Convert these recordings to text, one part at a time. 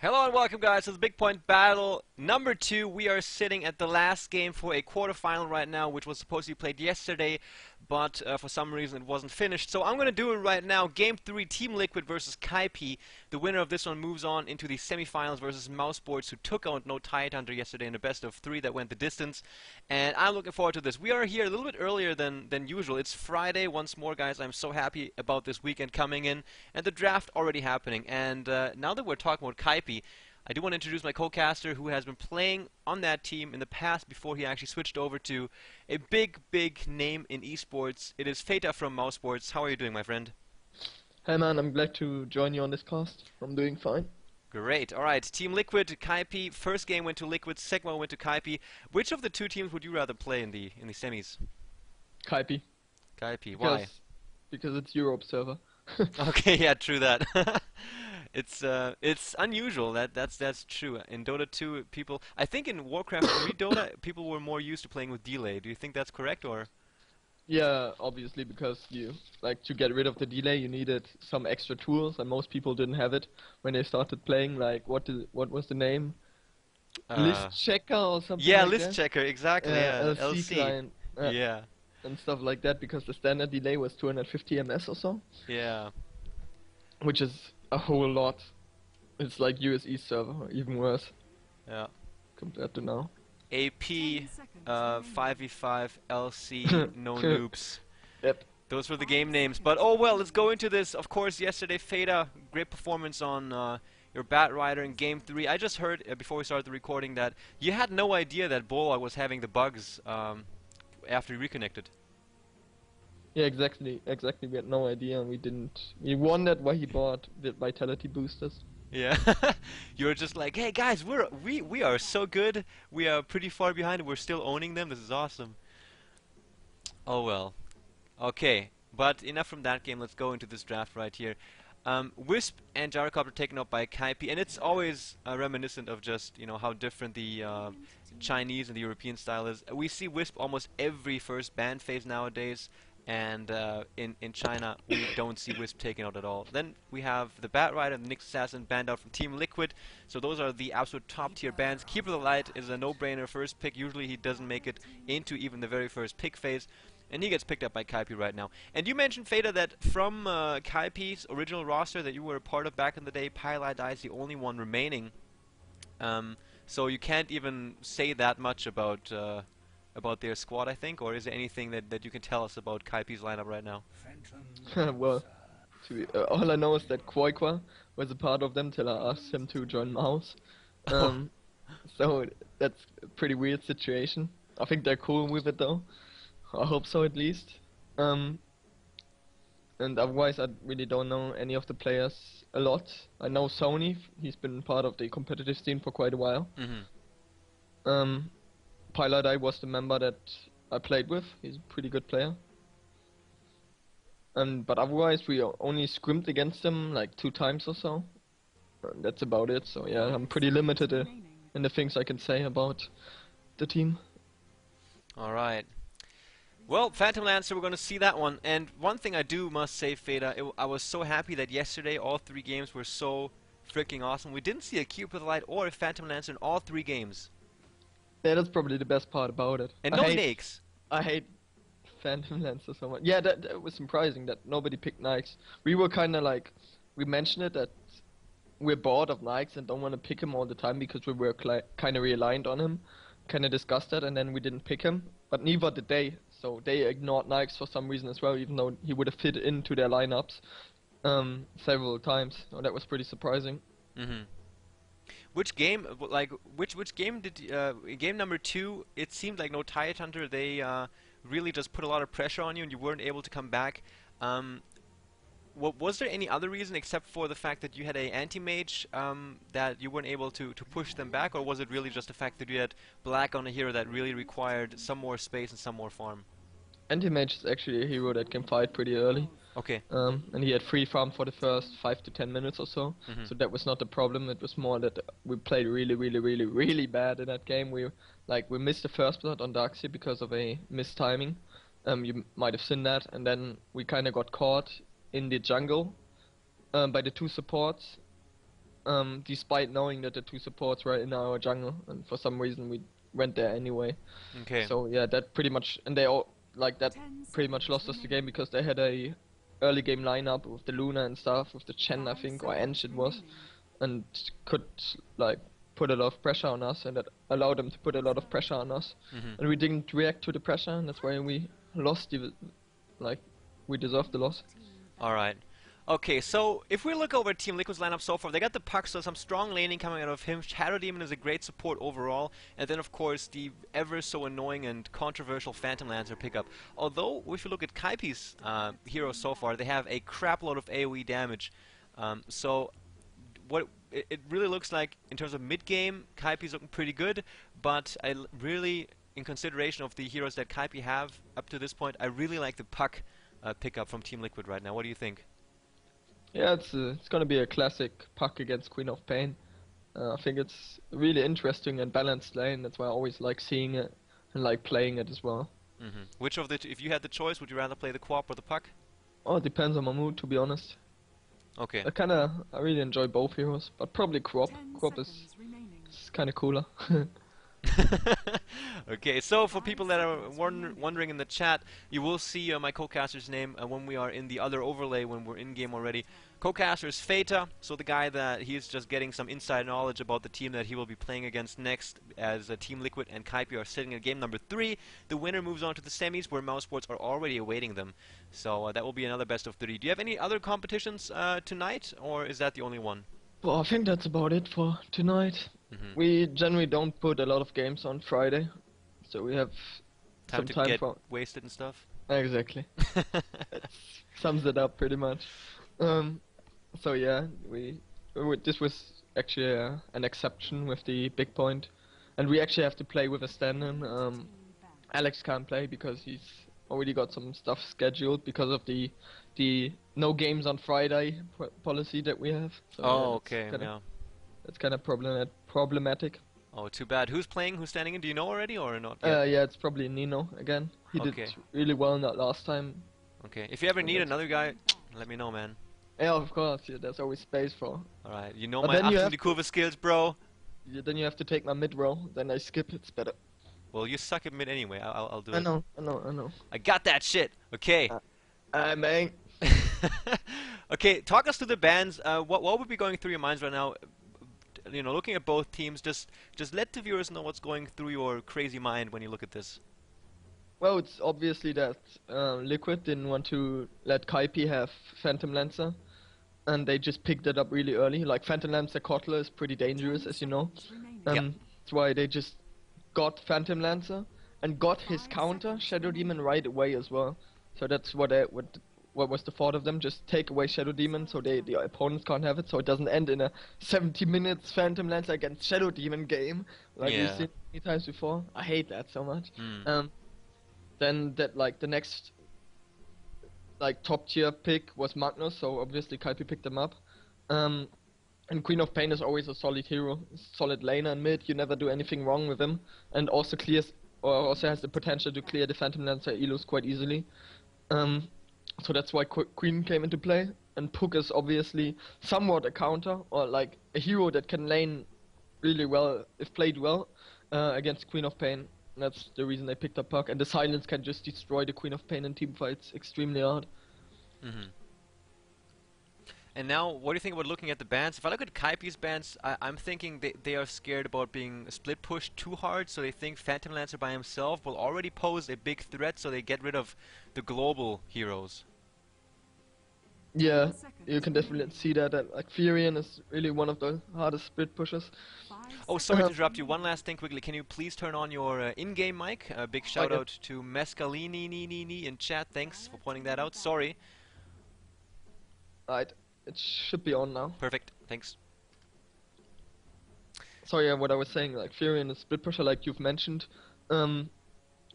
Hello and welcome, guys, to the BigPoint battle number 2. We are sitting at the last game for a quarterfinal right now, which was supposed to be played yesterday, but for some reason it wasn't finished. So I'm going to do it right now. Game 3, Team Liquid versus Kaipi. The winner of this one moves on into the semifinals versus Mousesports, who took out No Tidehunter yesterday in a best of 3 that went the distance. And I'm looking forward to this. We are here a little bit earlier than usual. It's Friday once more, guys. I'm so happy about this weekend coming in and the draft already happening. And now that we're talking about Kaipi, I do want to introduce my co-caster who has been playing on that team in the past before he actually switched over to a big name in esports. It is Feta from Mousesports. How are you doing, my friend? Hey man, I'm glad to join you on this cast. I'm doing fine. Great. Alright, Team Liquid, Kaipi. First game went to Liquid, second one went to Kaipi. Which of the two teams would you rather play in the semis? Kaipi. Kaipi. Why? Because it's Europe server. Okay, yeah, true that. It's unusual. That's true. In Dota 2, people, I think in Warcraft 3 Dota, people were more used to playing with delay. Do you think that's correct, or? Yeah, obviously, because to get rid of the delay, you needed some extra tools, and most people didn't have it when they started playing. Like, what was the name? List checker or something Yeah, like list that? checker, exactly. Yeah, LC client. Yeah, And stuff like that, because the standard delay was 250 ms or so, yeah. which is a whole lot. It's like USE server, or even worse Yeah. compared to now. AP, 5v5, LC, no noobs. Yep. Those were the game names. But oh well, let's go into this. Of course, yesterday, Feta, great performance on your Bat Rider in Game 3. I just heard before we started the recording that you had no idea that Bulldog was having the bugs after he reconnected. Yeah, exactly. We had no idea, and we didn't. We wondered why he bought the vitality boosters. Yeah, you were just like, hey guys, we are so good. We are pretty far behind. We're still owning them. This is awesome. Oh well. Okay, but enough from that game. Let's go into this draft right here. Wisp and Gyrocopter taken up by Kaipi, and it's always reminiscent of just how different the Chinese and the European style is. We see Wisp almost every first ban phase nowadays. And in China, we don't see Wisp taken out at all. Then we have the Bat Rider and the Nyx Assassin banned out from Team Liquid. So those are the absolute top tier bans. Keeper of the Light is a no-brainer first pick. Usually he doesn't make it into even the very first pick phase. And he gets picked up by Kaipi right now. And you mentioned, Feta, that from Kaipi's original roster that you were a part of back in the day, Pylai is the only one remaining. So you can't even say that much about their squad, I think, or is there anything that you can tell us about Kaipi's lineup right now? Well, all I know is that Quoiqua was a part of them till I asked him to join Mouse. So that's a pretty weird situation. I think they're cool with it though. I hope so at least. And otherwise I really don't know any of the players a lot. I know Sony, he's been part of the competitive scene for quite a while. Pylai was the member that I played with. He's a pretty good player. But otherwise, we only scrimmed against him like 2 times or so. And that's about it. So yeah, I'm pretty limited in the things I can say about the team. All right. Well, Phantom Lancer, we're going to see that one. And one thing I must say, Feta, I was so happy that yesterday all 3 games were so freaking awesome. We didn't see a Cupid Light or a Phantom Lancer in all 3 games. Yeah, that's probably the best part about it. And no Nakes. I hate Phantom Lancer so much. Yeah, that was surprising that nobody picked Nikes. We were kind of like, we mentioned it that we're bored of Nikes and don't want to pick him all the time because we were kind of realigned on him. Kind of discussed that, and then we didn't pick him. But neither did they. So they ignored Nikes for some reason as well, even though he would have fit into their lineups several times. So that was pretty surprising. Which game, which game did, game number 2, it seemed like No Tidehunter, they really just put a lot of pressure on you and you weren't able to come back. Was there any other reason except for the fact that you had a anti-mage that you weren't able to push them back, or was it really just the fact that you had black on a hero that really required some more space and some more farm? Anti-mage is actually a hero that can fight pretty early. Okay. And he had free farm for the first 5 to 10 minutes or so. So that was not the problem. It was more that we played really bad in that game. We missed the first blood on Darkseid because of a mistiming. You might have seen that. And then we kind of got caught in the jungle by the 2 supports. despite knowing that the two supports were in our jungle, and for some reason we went there anyway. Okay. So yeah, that pretty much, and they all like that pretty much lost us the game because they had a early game lineup with the Luna and stuff, with the Chen I think, or Ench it was, and could like put a lot of pressure on us, and that allowed them to put a lot of pressure on us, Mhm. and we didn't react to the pressure, and that's why we lost like we deserved the loss. All right. Okay, so if we look over Team Liquid's lineup so far, they got the puck, so some strong laning coming out of him. Shadow Demon is a great support overall, and then of course the ever so annoying and controversial Phantom Lancer pickup. Although, if you look at Kaipi's heroes so far, they have a crap load of AoE damage. So what it really looks like in terms of mid game, Kaipi's looking pretty good, but really, in consideration of the heroes that Kaipi have up to this point, I really like the puck pickup from Team Liquid right now. What do you think? Yeah, it's gonna be a classic puck against Queen of Pain. I think it's really interesting and balanced lane. That's why I always like seeing it and like playing it as well. Which of the if you had the choice, would you rather play the co-op or the puck? Oh, it depends on my mood, to be honest. Okay. I really enjoy both heroes, but probably Crop. Crop is kind of cooler. Okay, so for people that are wondering in the chat, you will see my co-caster's name when we are in the other overlay, when we're in-game already. Co-caster is Feta, so the guy that he's just getting some inside knowledge about the team that he will be playing against next, as Team Liquid and Kaipi are sitting in game number 3. The winner moves on to the semis, where Mouse Sports are already awaiting them. So that will be another best of 3. Do you have any other competitions tonight, or is that the only one? Well, I think that's about it for tonight. We generally don't put a lot of games on Friday, so we have Time some to time get for... wasted and stuff? Exactly. That sums it up pretty much. So yeah, this was actually an exception with the BigPoint, and we actually have to play with a stand-in. Alex can't play because he's already got some stuff scheduled because of the no games on Friday policy that we have. So, Oh, yeah, okay, yeah. that's kind of problematic. Oh, too bad. Who's playing? Who's standing in? Do you know already or not? Yeah, it's probably Nino again. He did really well in that last time. Okay. If you ever need another guy, let me know, man. Yeah, of course. Yeah, there's always space for. Alright, you know But my then you achtung have die Kurve skills, bro. Yeah, then you have to take my mid row. Then I skip. It's better. Well, you suck at mid anyway. I'll do it. I know. I got that shit. Okay. Man. Okay, talk us through the bans. What would be going through your minds right now? You know, looking at both teams, just let the viewers know what's going through your crazy mind when you look at this. Well, it's obviously that Liquid didn't want to let Kaipi have Phantom Lancer, and they just picked it up really early. Like Phantom Lancer Kotler is pretty dangerous, as you know. That's why they just got Phantom Lancer and got his counter Shadow Demon right away as well. So that's what was the thought of them, just take away Shadow Demon so the opponents can't have it, so it doesn't end in a 70 minutes Phantom Lancer against Shadow Demon game like we've seen many times before. I hate that so much. Then the next top tier pick was Magnus, so obviously Kaipi picked him up. And Queen of Pain is always a solid hero, solid laner in mid, you never do anything wrong with him, and also also has the potential to clear the Phantom Lancer Ilus quite easily. So that's why Queen came into play, and Puck is obviously somewhat a counter, or like a hero that can lane really well if played well against Queen of Pain. That's the reason they picked up Puck, and the silence can just destroy the Queen of Pain in team fights extremely hard. And now, what do you think about looking at the bans? If I look at Kaipi's bans, I'm thinking they are scared about being split pushed too hard, so they think Phantom Lancer by himself will already pose a big threat, so they get rid of the global heroes. Yeah, you can definitely see that like Furion is really one of the hardest split pushers. Oh, sorry to interrupt you. One last thing quickly. Can you please turn on your in-game mic? A big shout out to Mescalini in chat. Thanks for pointing that out. Sorry. Right, it should be on now. Perfect. Thanks. So yeah, what I was saying, like Furion is split pusher, like you've mentioned, and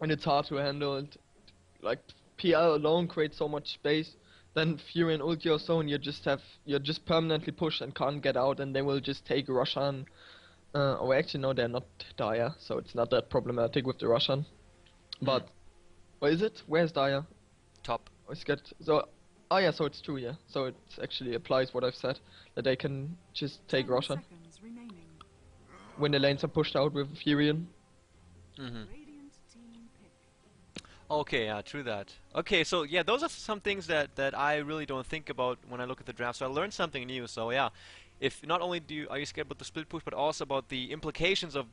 it's hard to handle. And, like PL alone creates so much space. Then Furion ult your zone, you're just permanently pushed and can't get out, and they will just take Roshan. Or actually no, they're not dire, so it's not that problematic with the Roshan. But where is it? Where's dire? Top. I get so Oh yeah, so it's true, yeah. So it actually applies what I've said, that they can just take 10 Roshan seconds remaining. when the lanes are pushed out with Furion. Hmm. Radiant team pick. Okay, yeah, true that. Okay, so yeah, those are some things that I really don't think about when I look at the draft. So I learned something new. So yeah, if not only are you scared about the split push, but also about the implications of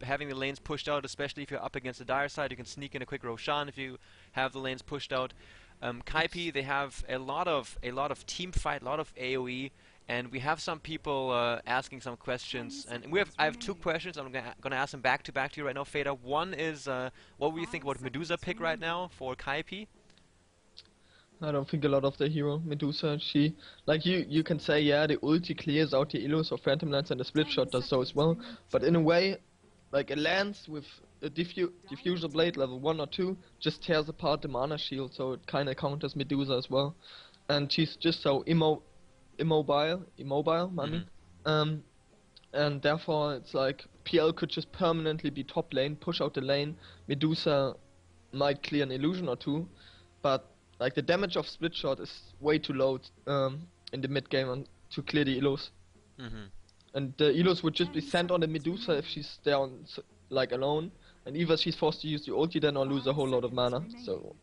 having the lanes pushed out, especially if you're up against the dire side, you can sneak in a quick Roshan if you have the lanes pushed out. Kaipi, It's they have a lot of team fight, a lot of AOE, and we have some people asking some 10 questions, and I seconds have two remaining. questions. I'm gonna ask them back to back to you right now, Feda. One is what would you think 5 about Medusa seconds pick right remaining. now for Kaipi? I don't think a lot of the hero Medusa. She like you can say yeah the ulti clears out the Illus or Phantom Lance and the split 10 shot does so as seconds well. remaining. But in a way, like a lance with a diffuser blade level 1 or 2 just tears apart the mana shield, so it kind of counters Medusa as well. And she's just so immobile. I Hmm. mean, um, and therefore it's like PL could just permanently be top lane, push out the lane. Medusa might clear an illusion or two, but like the damage of split shot is way too low in the mid game to clear the Illos. Hmm. And the Illos would just be 10 sent on the seconds Medusa if remaining. she's there on like alone, and either she's forced to use the ulti then or lose a 5 whole lot of seconds mana. remaining. So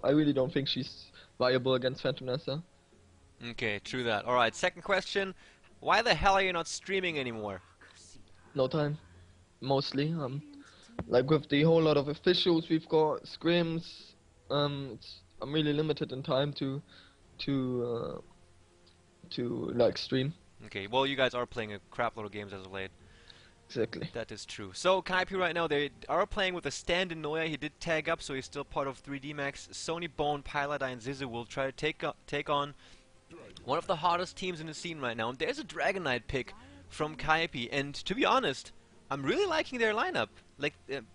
I really don't think she's viable against Phantom Lancer. Okay, true that. All right, second question: why the hell are you not streaming anymore? No time, mostly. Radiant team Like with the whole lot of officials we've got, scrims, I'm really limited in time to like stream. Okay, well, you guys are playing a crap load of games as of late. Exactly. That is true. So Kaipi right now, they are playing with a stand-in Noya. He did tag up, so he's still part of 3D Max. Sony Bone, Paladin, and Zizu will try to take on one of the hottest teams in the scene right now. And there's a Dragon Knight pick from Kaipi, and to be honest, I'm really liking their lineup. Like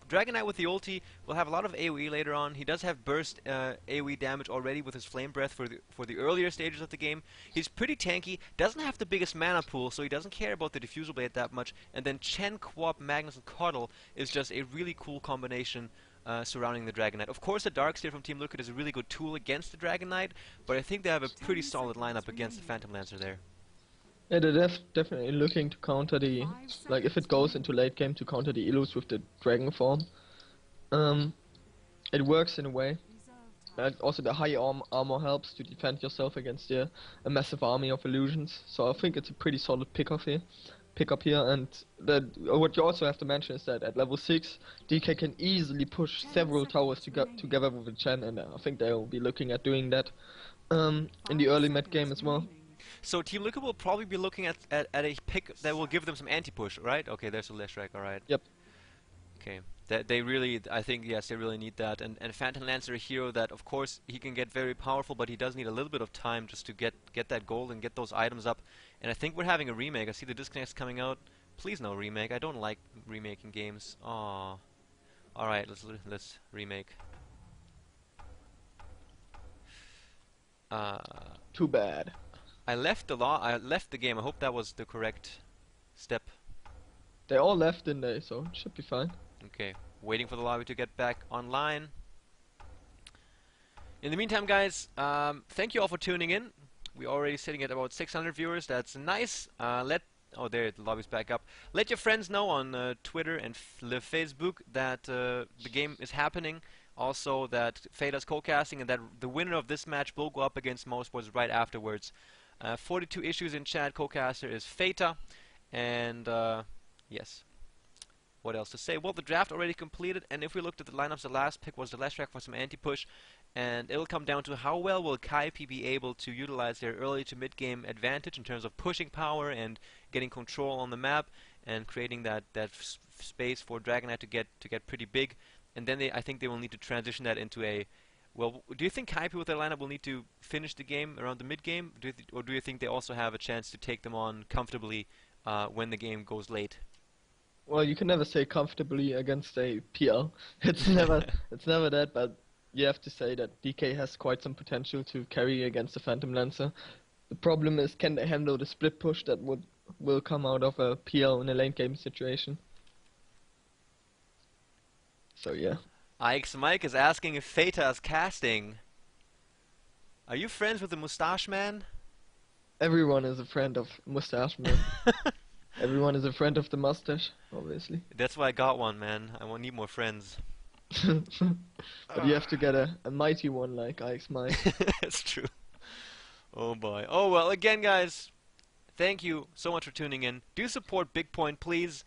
Dragon Knight with the ulti will have a lot of AoE later on. He does have burst AoE damage already with his Flame Breath for the earlier stages of the game. He's pretty tanky, doesn't have the biggest mana pool, so he doesn't care about the Diffusal Blade that much. And then Chen, Quap, Magnus, and Coddle is just a really cool combination surrounding the Dragon Knight. Of course, the Darkseer from Team Liquid is a really good tool against the Dragon Knight, but I think they have a pretty 10 solid lineup seconds against the remaining. Phantom Lancer there. Yeah, they're definitely looking to counter the 5 like if it seconds goes into remaining. late game to counter the Illus with the dragon form. Um, it works in a way. Reserve time. Also, the high armor helps to defend yourself against a massive army of illusions. So I think it's a pretty solid pick up here. And what you also have to mention is that at level 6, DK can easily push 10 several towers seconds remaining. together with a Chen, and I think they'll be looking at doing that in the 5 early mid game seconds as well. remaining. So Team Liquid will probably be looking at a pick that will give them some anti-push, right? Okay, there's a Leshrac, alright. Yep. Okay. That they really, I think, yes, they really need that. And Phantom Lancer, a hero that, of course, he can get very powerful, but he does need a little bit of time just to get that gold and get those items up. And I think we're having a remake. I see the disconnects coming out. Please no remake. I don't like remaking games. Aww. Alright, let's remake. Uh, Too bad. I left the game. I hope that was the correct step. They all left, didn't they? So it should be fine. Okay, waiting for the lobby to get back online. In the meantime, guys, thank you all for tuning in. We're already sitting at about 600 viewers. That's nice. Oh, there, the lobby's back up. Let your friends know on Twitter and Facebook that the game is happening. Also, that Fada's co-casting and that the winner of this match will go up against Motorsports right afterwards. 42 issues in chat. Co-caster is Fata, and yes. What else to say? Well, the draft already completed, and if we looked at the lineups, the last pick was the Leshrac for some anti-push, and it'll come down to how well will Kaipi be able to utilize their early to mid-game advantage in terms of pushing power and getting control on the map and creating that space for Dragon Knight to get pretty big, and then I think they will need to transition that into a. Well, do you think Kaipi with their lineup will need to finish the game around the mid-game, or do you think they also have a chance to take them on comfortably when the game goes late? Well, you can never say comfortably against a PL. It's never that, but you have to say that DK has quite some potential to carry against the Phantom Lancer. The problem is, can they handle the split push that will come out of a PL in a lane game situation? So yeah. Ike's Mike is asking if Fata is casting. Are you friends with the Mustache Man? Everyone is a friend of Mustache Man. Everyone is a friend of the mustache, obviously. That's why I got one, man. I won't need more friends. But you have to get a mighty one like Ike's might. That's true. Oh boy. Oh well, again, guys, thank you so much for tuning in. Do support BigPoint, please.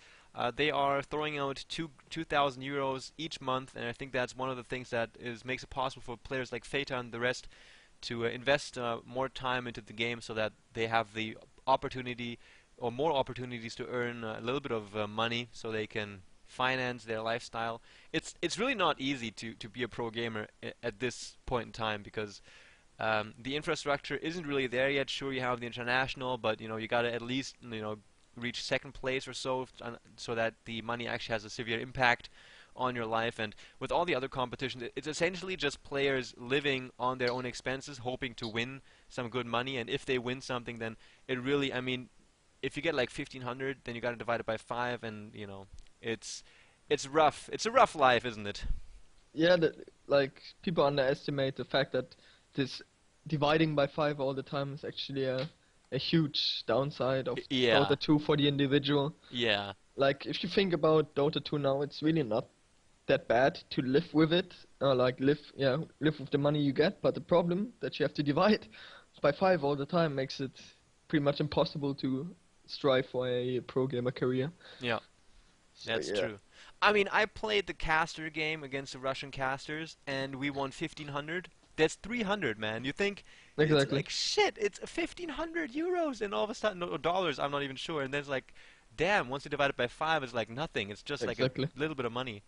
They are throwing out 2,000 euros each month, and I think that's one of the things that makes it possible for players like Feta and the rest to invest more time into the game, so that they have the opportunity or more opportunities to earn a little bit of money, so they can finance their lifestyle. It's really not easy to be a pro gamer at this point in time, because the infrastructure isn't really there yet. Sure, you have the international, but you gotta at least reach second place or so, so that the money actually has a severe impact on your life. And with all the other competition, it's essentially just players living on their own expenses, hoping to win some good money. And if they win something, then it really, I mean, if you get like 1,500, then you gotta divide it by 5, and it's rough. It's a rough life, isn't it? Yeah, like people underestimate the fact that this dividing by 5 all the time is actually a huge downside of Yeah. Dota 2 for the individual. Yeah. Like if you think about Dota 2 now, it's really not that bad to live with it, or like live with the money you get. But the problem that you have to divide by 5 all the time makes it pretty much impossible to strive for a pro gamer career. Yeah. So, That's yeah. true. I mean, I played the caster game against the Russian casters, and we won 1,500. That's 300, man. You think it's Exactly. like shit? It's 1,500 euros, and all of a sudden, or dollars. I'm not even sure. And then it's like, damn. Once you divide it by 5, it's like nothing. It's just like a Exactly. little bit of money.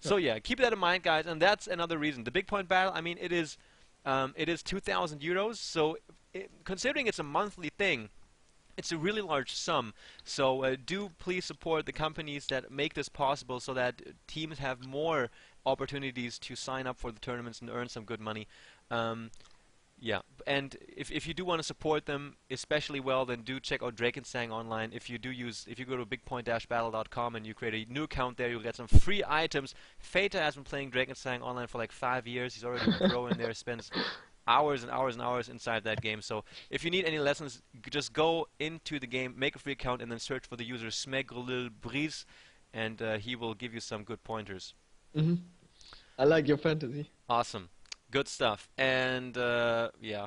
Yeah. So yeah, keep that in mind, guys. And that's another reason. The big point battle. I mean, it is 2,000 euros. So considering it's a monthly thing, it's a really large sum. So do please support the companies that make this possible, so that teams have more opportunities to sign up for the tournaments and earn some good money. Um, yeah, and if you do want to support them especially well, then do check out Drakensang online. If you go to bigpoint-battle.com and you create a new account there, you'll get some free items. Feta has been playing Drakensang online for like 5 years. He's already a pro in there, spends hours and hours and hours inside that game. So if you need any lessons, just go into the game, make a free account, and then search for the user Smeglil Breeze, and he will give you some good pointers. Hmm. I like your fantasy. Awesome. Good stuff. And yeah.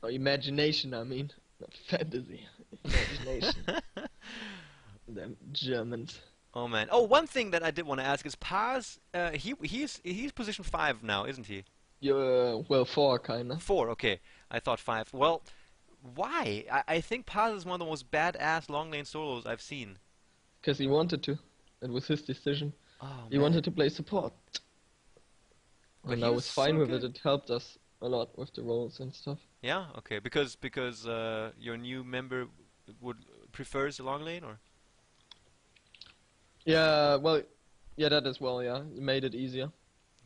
Or imagination, I mean. Not fantasy. Imagination. Them Germans. Oh man. Oh, one thing that I did want to ask is Paz. He's position 5 now, isn't he? You're, well, 4, kinda. 4. Okay. I thought 5. Well, why? I think Paz is one of the most badass long lane solos I've seen. Because he wanted to. It was his decision. Oh He man. wanted to play support. But And he I was was fine so with good. it. It helped us a lot with the roles and stuff. Yeah. Okay. Because your new member would prefers the long lane, or? Yeah, well, yeah, that as well, yeah. It made it easier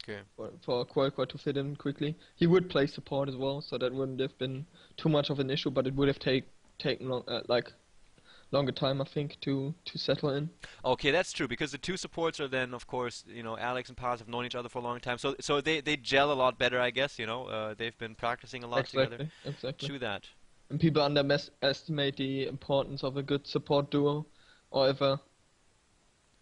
Okay. for Quirquir to fit in quickly. He would play support as well, so that wouldn't have been too much of an issue, but it would have taken longer time, I think, to settle in. Okay, that's true, because the two supports are then, of course, Alex and Paz have known each other for a long time, so they gel a lot better, I guess. They've been practicing a lot together. Exactly. True that. And people underestimate the importance of a good support duo, or ever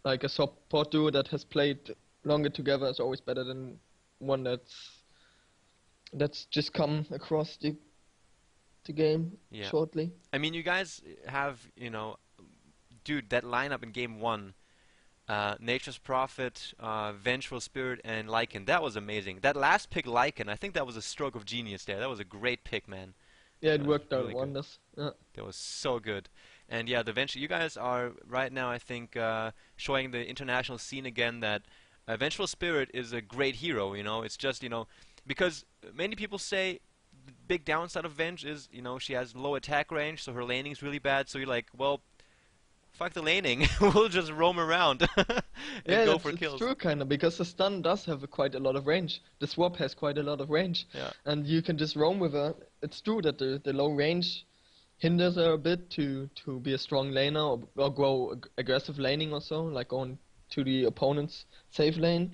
like a support duo that has played longer together is always better than one that's just come across the game Yeah. shortly. I mean, you guys have, dude, that lineup in game 1, Nature's Prophet, Vengeful Spirit, and Lycan. That was amazing. That last pick, Lycan, I think that was a stroke of genius there. That was a great pick, man. Yeah, it That was worked out really good. wonders. Yeah. That was so good. And yeah, the Vengeful, you guys are right now, I think, showing the international scene again that Vengeful Spirit is a great hero. It's just, because many people say the big downside of Venge is, she has low attack range, so her laning is really bad. So you're like, well, fuck the laning. We'll just roam around and Yeah, go for it's kills. true, kind of, because the stun does have quite a lot of range. The swap has quite a lot of range, Yeah. and you can just roam with her. It's true that the low range hinders her a bit to be a strong laner or go aggressive laning or so, like going to the opponent's safe lane.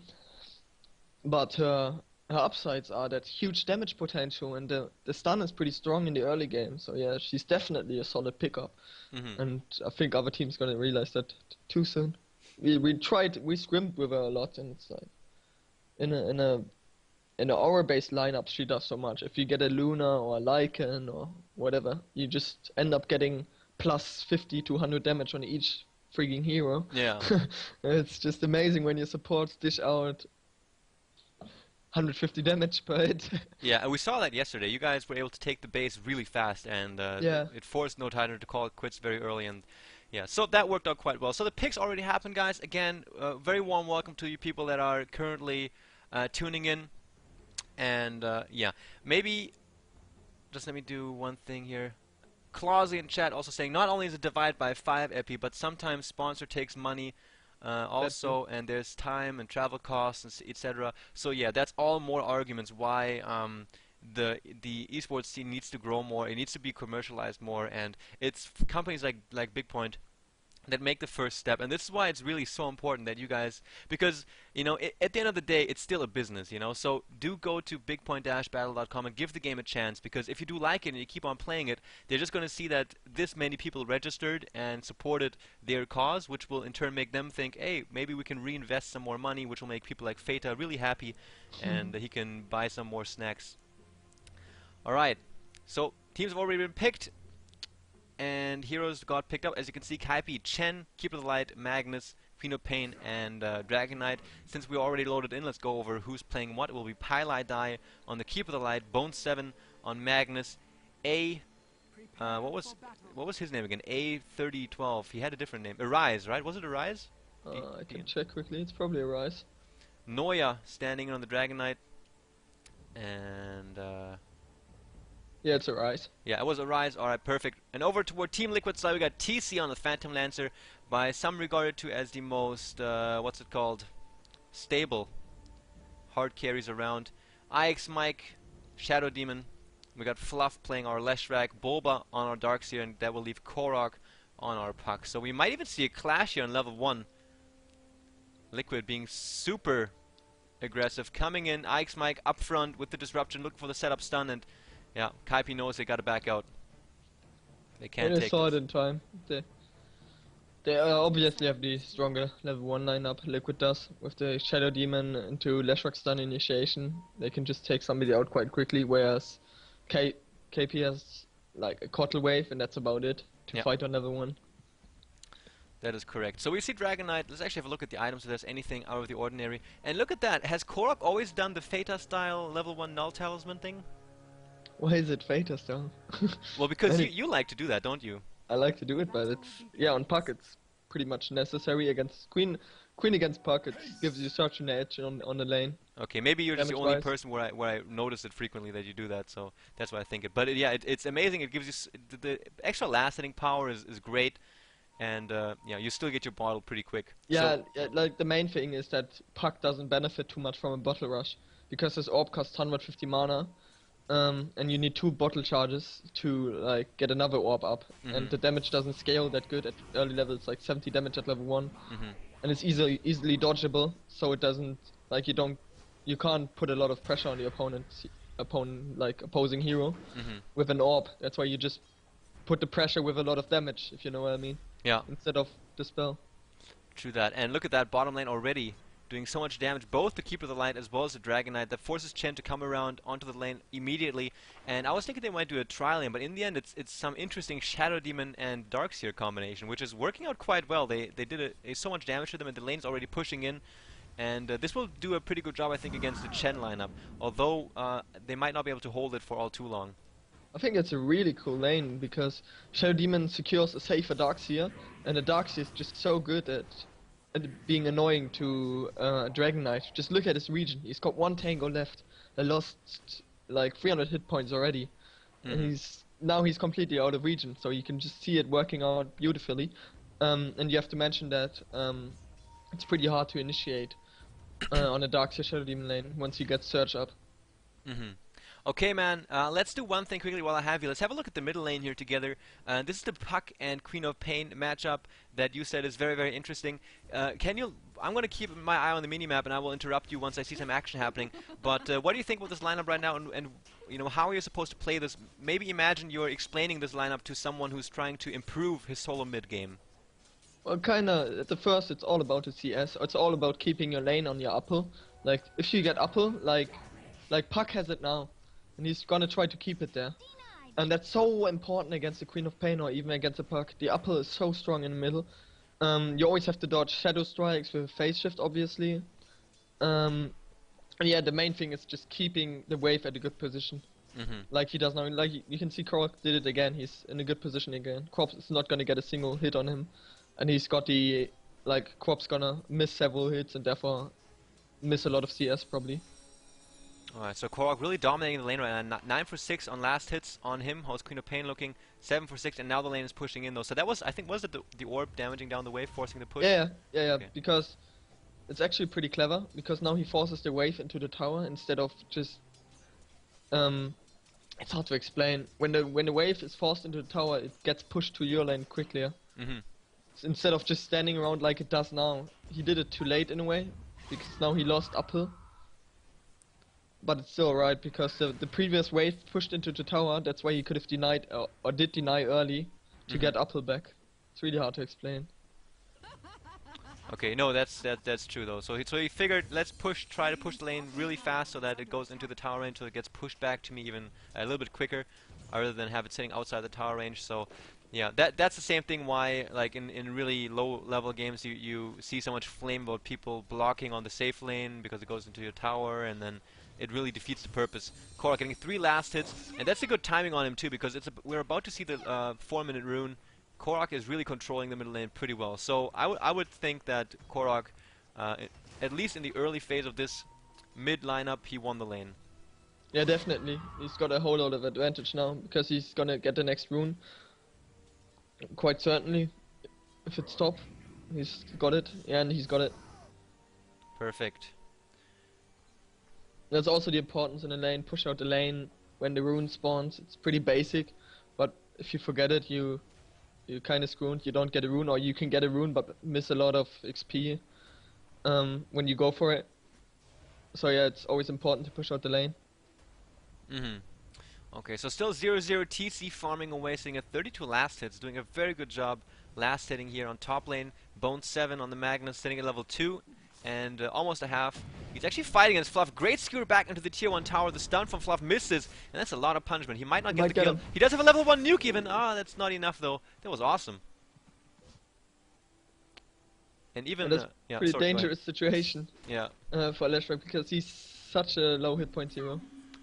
But her her upsides are that huge damage potential, and the stun is pretty strong in the early game. So yeah, she's definitely a solid pickup, Hmm. and I think other teams gonna realize that too soon. We scrimmed with her a lot, and it's like in a aura-based lineup, she does so much. If you get a Luna or a Lycan or whatever, you just end up getting plus 50 to 100 damage on each freaking hero. Yeah. It's just amazing when your supports dish out 150 damage per hit. Yeah, and we saw that yesterday. You guys were able to take the base really fast, and Yeah. it forced No Tighter to call it quits very early, and yeah, so that worked out quite well. So the picks already happened, guys. Again, very warm welcome to you people that are currently tuning in, and yeah, maybe just let me do one thing here. Clausy in chat also saying not only is it divided by 5 epi, but sometimes sponsor takes money also, and there's time and travel costs and etc. So yeah, that's all more arguments why the esports scene needs to grow more. It needs to be commercialized more, and it's companies like BigPoint that make the first step. And this is why it's really so important that you guys, because at the end of the day, it's still a business, so do go to bigpoint-battle.com and give the game a chance, because if you do like it and you keep on playing it, they're just going to see that this many people registered and supported their cause, which will in turn make them think, hey, maybe we can reinvest some more money, which will make people like Feta really happy, and he can buy some more snacks. Alright, so teams have already been picked, and heroes got picked up. As you can see, Kaipi, Chen, Keeper of the Light, Magnus, Pain, and Dragon Knight. Since we already loaded in, let's go over who's playing what. It will be Pylai Die on the Keeper of the Light, Bone 7 on Magnus, what was his name again? A3012. He had a different name. Arise, right? Was it Arise? I can check quickly. It's probably a Rise. Noya standing in on the Dragon Knight, and Yeah, it's a Rise. yeah, it was a Rise. Alright, perfect. And over toward Team Liquid side, we got TC on the Phantom Lancer, by some regarded to as the most, what's it called? Stable. Hard carries around. IX Mike, Shadow Demon. We got Fluff playing our Leshrac, Bulba on our Darkseer, and that will leave Korok on our Puck. So we might even see a clash here on level 1. Liquid being super aggressive. Coming in, IX Mike up front with the disruption, looking for the setup stun, and yeah, Kaipi knows they gotta back out. They can't They take saw this. it in time. They obviously have the stronger level 1 lineup. Liquid does with the Shadow Demon into Leshrac stun initiation. They can just take somebody out quite quickly, whereas KP has like a Kotl wave, and that's about it to Yep. fight on level 1. That is correct. So we see Dragon Knight. Let's actually have a look at the items if there's anything out of the ordinary. And look at that. Has Korok always done the Feta style level 1 null talisman thing? Why is it Fata still? Well, because Any- you like to do that, don't you? I like to do it, but it's on Puck it's pretty much necessary against Queen. Queen against Puck, it gives you such an edge on the lane. Okay, maybe you're just the only Damage-wise. person where I notice it frequently that you do that, so that's why I think it. But yeah, it's amazing. It gives you the extra last-hitting power is great, and yeah, you still get your bottle pretty quick. Yeah, So, like the main thing is that Puck doesn't benefit too much from a bottle rush because his orb costs 150 mana, and you need 2 bottle charges to like get another orb up, and the damage doesn't scale that good at early levels, like 70 damage at level 1, and it's easily dodgeable, so it doesn't like you can't put a lot of pressure on the opposing hero with an orb. That's why you just put the pressure with a lot of damage, if you know what I mean, yeah, instead of the spell. true that. And look at that bottom lane already doing so much damage, both the Keeper of the Light as well as the Dragon Knight. That forces Chen to come around onto the lane immediately. And I was thinking they might do a trial lane, but in the end it's some interesting Shadow Demon and Darkseer combination, which is working out quite well. They did so much damage to them, and the lane's already pushing in. And this will do a pretty good job, I think, against the Chen lineup. Although they might not be able to hold it for all too long. I think it's a really cool lane because Shadow Demon secures a safer Darkseer, and the Darkseer is just so good at being annoying to Dragon Knight. Just look at his region. He's got 1 tango left. I lost like 300 hit points already, and he's completely out of region. So you can just see it working out beautifully. And you have to mention that it's pretty hard to initiate on a Darkseer Shadow Demon lane once you get Surge up. Okay, man, let's do one thing quickly while I have you. Let's have a look at the middle lane here together. This is the Puck and Queen of Pain matchup that you said is very, very interesting. I'm going to keep my eye on the minimap and I will interrupt you once I see some action happening. But what do you think about this lineup right now and you know, how are you supposed to play this? Maybe imagine you're explaining this lineup to someone who's trying to improve his solo mid game. Well, kinda, at the first it's all about the CS. It's all about keeping your lane on your upper. Like, if you get upper, like Puck has it now. And he's gonna try to keep it there. And that's so important against the Queen of Pain or even against the Puck. The upper is so strong in the middle. You always have to dodge shadow strikes with phase shift, obviously. And yeah, the main thing is just keeping the wave at a good position. Like he does now. Like, you can see Korok did it again. He's in a good position again. Corpse is not gonna get a single hit on him. And he's got the, like, Corp's gonna miss several hits and therefore miss a lot of CS probably. Alright, so Korok really dominating the lane right now. 9 for 6 on last hits on him. How's Queen of Pain looking? 7 for 6, and now the lane is pushing in though. So that was, I think, was it the orb damaging down the wave, forcing the push? Yeah, Okay. because it's actually pretty clever, because now he forces the wave into the tower instead of just, it's hard to explain. When the wave is forced into the tower, it gets pushed to your lane quickly. Instead of just standing around like it does now. He did it too late in a way, because now he lost uphill. But it's still alright, because the previous wave pushed into the tower, that's why he could have denied, or did deny early, to get uphill back. It's really hard to explain. Okay, no, that's true though. So he figured, let's try to push the lane really fast so that it goes into the tower range, so it gets pushed back to me even a little bit quicker, rather than have it sitting outside the tower range. So yeah, that's the same thing why, like, in really low level games you see so much flame about people blocking on the safe lane because it goes into your tower, and then it really defeats the purpose. Korok getting 3 last hits, and that's a good timing on him too, because we're about to see the 4-minute rune. Korok is really controlling the middle lane pretty well. So I would think that Korok, at least in the early phase of this mid lineup, he won the lane. Yeah, definitely. He's got a whole lot of advantage now, because he's gonna get the next rune. Quite certainly. If it's top, he's got it. Yeah, and he's got it. Perfect. That's also the importance in the lane. Push out the lane when the rune spawns. It's pretty basic, but if you forget it, you're kind of screwed. You don't get a rune, or you can get a rune but miss a lot of XP when you go for it. So yeah, it's always important to push out the lane. Okay, so still 0-0 TC farming away, sitting at 32 last hits, doing a very good job last hitting here on top lane. Bone 7 on the Magnus, sitting at level 2. And almost a half. He's actually fighting against Fluff. Great skewer back into the tier 1 tower. The stun from Fluff misses, and that's a lot of punishment. He might not get the kill. He does have a level 1 nuke even. Ah, that's not enough though. That was awesome. And even that's yeah, pretty sorry, dangerous situation. Yeah. For Leshrac, because he's such a low hit point hero.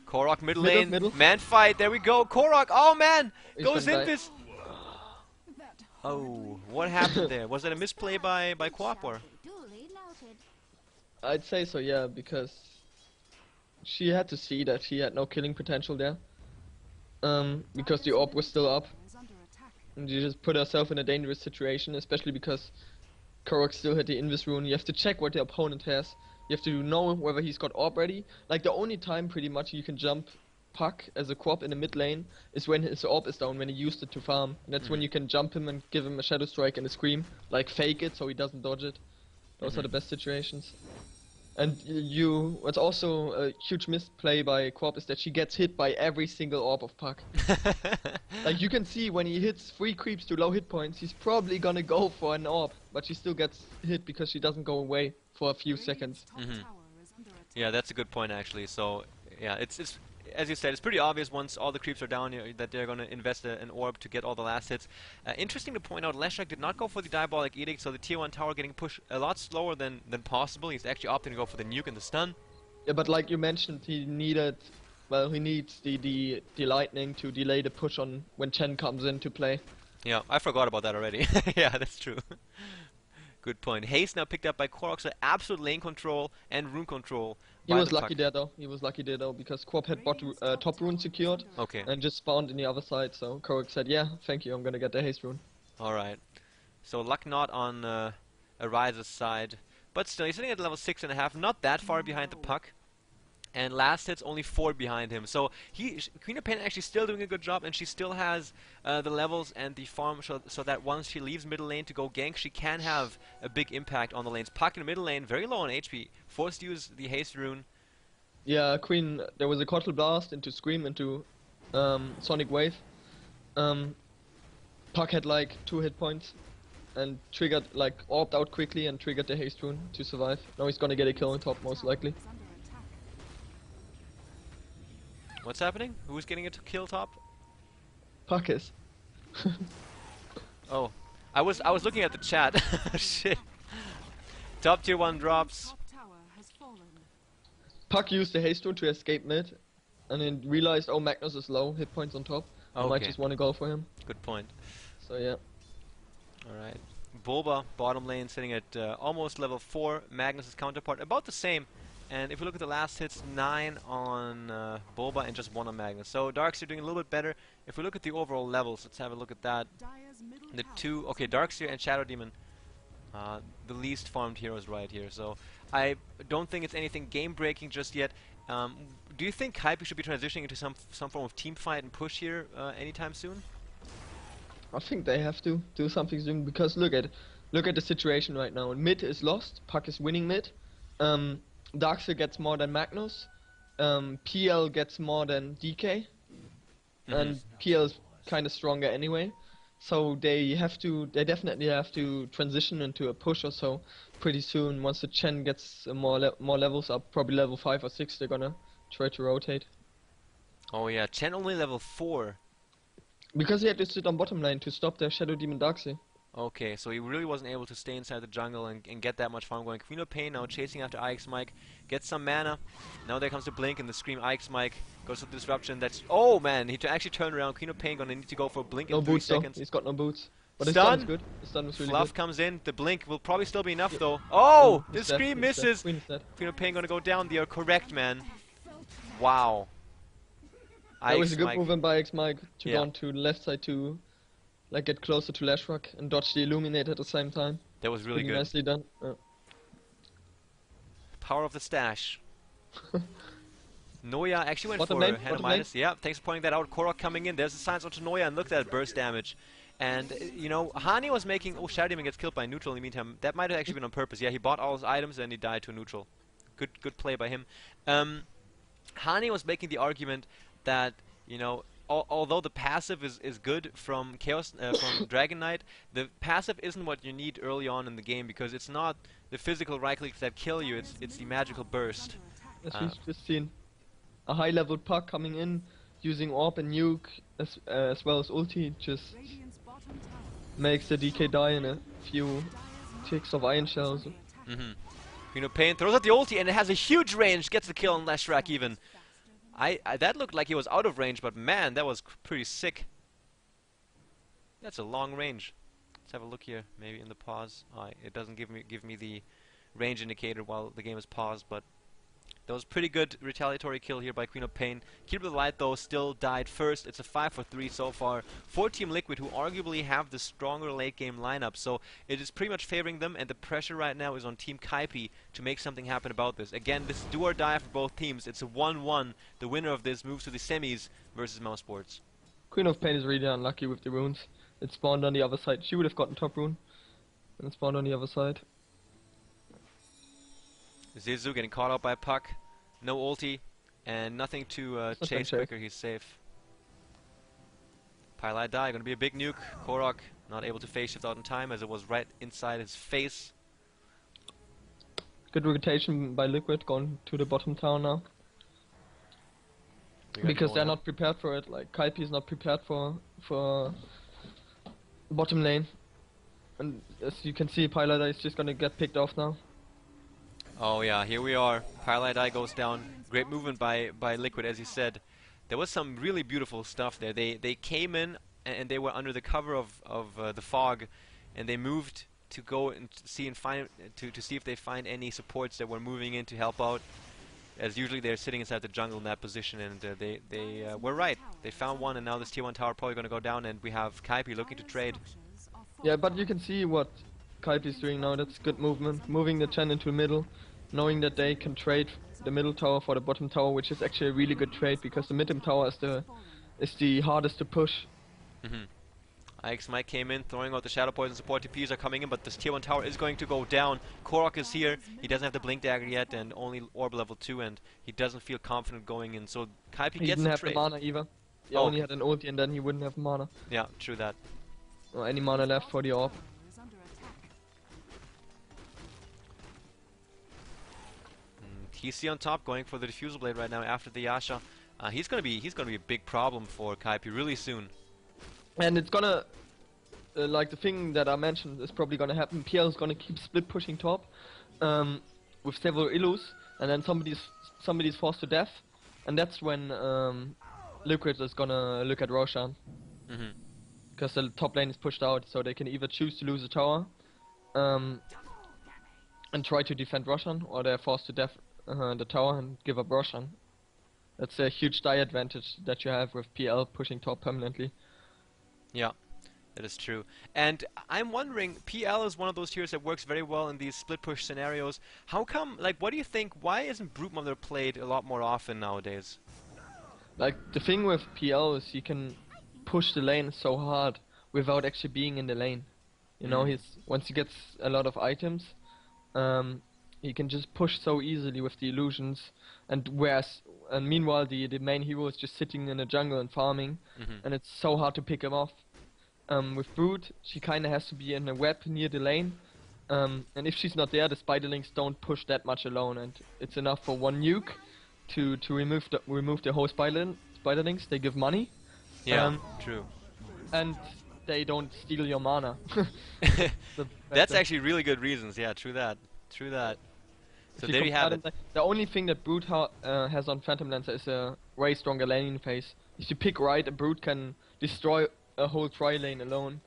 Korok middle lane. Middle. Man fight. There we go. Korok. Oh man, He's goes gonna in die. this. Oh, what happened there? Was it a misplay by Coop or? Duly noted. I'd say so, yeah, because she had to see that she had no killing potential there. Because the orb was still up, Is under attack. and she just put herself in a dangerous situation, especially because Korok still had the Invis rune. You have to check what the opponent has. You have to know whether he's got orb ready. Like, the only time pretty much you can jump Puck as a Quap in the mid lane is when his orb is down, when he used it to farm. And that's when you can jump him and give him a Shadow Strike and a Scream. Like, fake it so he doesn't dodge it. Those are the best situations. And what's also a huge misplay by Quap is that she gets hit by every single orb of Puck. Like, you can see when he hits 3 creeps to low hit points, he's probably gonna go for an orb, but she still gets hit because she doesn't go away for a few seconds. Top tower is under attack. Yeah, that's a good point actually. So yeah, it's as you said, it's pretty obvious once all the creeps are down that they're going to invest an orb to get all the last hits. Interesting to point out, Leshrac did not go for the Diabolic Edict, so the tier 1 tower getting pushed a lot slower than possible. He's actually opting to go for the nuke and the stun. Yeah, but like you mentioned, he needs the lightning to delay the push on when Chen comes into play. Yeah, I forgot about that already. Yeah, that's true. Good point. Haste now picked up by Korok, so absolute lane control and rune control. He was lucky there though. He was lucky there though, because Quap had top rune secured Okay. and just spawned in the other side. So Korok said, "Yeah, thank you. I'm gonna get the haste rune." All right. So luck not on Arise's side, but still he's sitting at level 6.5, not that far behind the Puck. and last hit's only 4 behind him. So Queen of Pain actually still doing a good job, and she still has the levels and the farm, so that once she leaves middle lane to go gank, she can have a big impact on the lanes. Puck in middle lane, very low on HP, forced to use the haste rune. Yeah, Queen. There was a Cottle Blast into Scream into Sonic Wave. Puck had like 2 hit points and triggered, like, orbed out quickly and triggered the haste rune to survive. Now he's gonna get a kill on top, most likely. Is under attack. What's happening? Who's getting a kill top? Puck is. Oh, I was looking at the chat. Shit. Top tier 1 drops. Top tower has fallen. Puck used the haste rune to escape mid, and then realized, oh, Magnus is low, hit points on top. I might Okay, just want to go for him. good point. So yeah. Alright. Bulba, bottom lane, sitting at almost level 4. Magnus' counterpart, about the same. And if we look at the last hits, 9 on Bulba and just 1 on Magnus. So Darkseer doing a little bit better. If we look at the overall levels, let's have a look at that. Dire's middle The tower 2, is okay, under Darkseer and Shadow Demon, the least farmed heroes right here. So I don't think it's anything game breaking just yet. Do you think Kaipi should be transitioning into some form of team fight and push here anytime soon? I think they have to do something soon, because look at the situation right now. Mid is lost, Puck is winning mid. Darkseer gets more than Magnus. PL gets more than DK. And PL is kind of stronger anyway. So they definitely have to transition into a push or so pretty soon. Once the Chen gets more levels up, probably level 5 or 6, they're gonna try to rotate. Oh yeah, Chen only level 4. Because he had to sit on bottom lane to stop their Shadow Demon Darkseer. Okay, so he really wasn't able to stay inside the jungle and get that much farm going. Queen of Pain now chasing after IX Mike, gets some mana. Now there comes the blink and the scream. IX Mike goes for the disruption. That's, oh man, he actually turned around. Queen of Pain gonna need to go for a blink No in 3 boots though. seconds. He's got no boots. But his Stun? stun is good. His stun was really Fluff good. comes in. The blink will probably still be enough though. Oh, the He's dead, scream he's dead. misses. Queen is dead. Queen of Pain gonna go down. They are correct, man. Wow. That was IX a good Mike. movement by X Mike to Yeah. go on to the left side to like get closer to Lashrock and dodge the Illuminate at the same time. That was really Pretty good. nicely done. Power of the stash. Noya actually went Bottom for lane, a hand of bottom lane. minus. Yeah, thanks for pointing that out. Korok coming in. There's the signs onto Noya, and look at that burst damage. And, you know, Hani was making... Oh, Shadow Demon gets killed by neutral in the meantime. That might have actually been on purpose. Yeah, he bought all his items and he died to a neutral. Good play by him. Hani was making the argument that, you know, although the passive is good from Chaos, from Dragon Knight, the passive isn't what you need early on in the game, because it's not the physical right clicks that kill you, it's the magical burst. As we've just seen, a high level Puck coming in, using Orb and Nuke as well as ulti, just Radiant's bottom tower. makes the DK die in a few ticks of Iron Shells. Mm-hmm. Queen of Pain throws out the ulti and it has a huge range, gets the kill on Lashrak even. That looked like he was out of range, but man, that was pretty sick. That's a long range. Let's have a look here, maybe in the pause. It doesn't give me the range indicator while the game is paused, but that was pretty good retaliatory kill here by Queen of Pain. Keeper of the Light though still died first. It's a 5 for 3 so far for Team Liquid, who arguably have the stronger late game lineup. So it is pretty much favoring them, and the pressure right now is on Team Kaipi to make something happen about this. Again, this is do or die for both teams. It's a 1-1. The winner of this moves to the semis versus Mouse Sports. Queen of Pain is really unlucky with the runes. It spawned on the other side. She would have gotten top rune, and it spawned on the other side. Zizou getting caught out by Puck. No ulti, and nothing to chase check. quicker. He's safe. Pylai die, gonna be a big nuke. Korok not able to phase shift out in time, as it was right inside his face. Good rotation by Liquid, going to the bottom tower now. We got Because they're Noya. not prepared for it. Like Kaipi is not prepared for bottom lane, and as you can see, Pylada is just gonna get picked off now. Oh yeah, here we are. Pylai die goes down. Great movement by Liquid, as you said. There was some really beautiful stuff there. They came in and they were under the cover of the fog, and they moved to go and see if they find any supports that were moving in to help out. As usually they're sitting inside the jungle in that position, and they were right. They found one, and now this tier 1 tower probably going to go down, and we have Kaipi looking to trade. Yeah, but you can see what Kaipi is doing now. That's good movement. Moving the Chen into the middle, knowing that they can trade the middle tower for the bottom tower, which is actually a really good trade because the middle tower is the hardest to push. Mm-hmm. IX Mike came in, throwing out the Shadow Poison. Support TPs are coming in, but this tier 1 tower is going to go down. Korok is here. He doesn't have the Blink Dagger yet, and only Orb level 2, and he doesn't feel confident going in. So Kaipi He gets didn't the have trade. the mana either. He Oh, only okay. had an ulti, and then he wouldn't have mana. Yeah, true that. Or any mana left for the orb. Is under attack. TC on top, going for the Diffusal Blade right now after the Yasha. He's gonna be a big problem for Kaipi really soon. And it's gonna, like the thing that I mentioned is probably gonna happen. PL is gonna keep split pushing top, with several illus, and then somebody's forced to death, and that's when Liquid is gonna look at Roshan, Mm-hmm. because the top lane is pushed out, so they can either choose to lose a tower, and try to defend Roshan, or they're forced to death the tower and give up Roshan. That's a huge die advantage that you have with PL pushing top permanently. Yeah, that is true. And I'm wondering, PL is one of those tiers that works very well in these split push scenarios. How come, like, what do you think, why isn't Brute Mother played a lot more often nowadays? Like, the thing with PL is he can push the lane so hard without actually being in the lane. You know, once he gets a lot of items, he can just push so easily with the illusions, and meanwhile the main hero is just sitting in the jungle and farming, and it's so hard to pick him off. With Brute, she kinda has to be in a web near the lane, and if she's not there, the spiderlings don't push that much alone, and it's enough for one nuke to remove the whole spiderlings. They give money, Yeah, true. and they don't steal your mana. That's actually really good reasons. Yeah, true that. True that. So If there you have compare it. them, the only thing that Brute has on Phantom Lancer is a way stronger laning phase. If you pick right, a Brute can destroy a whole tri lane alone.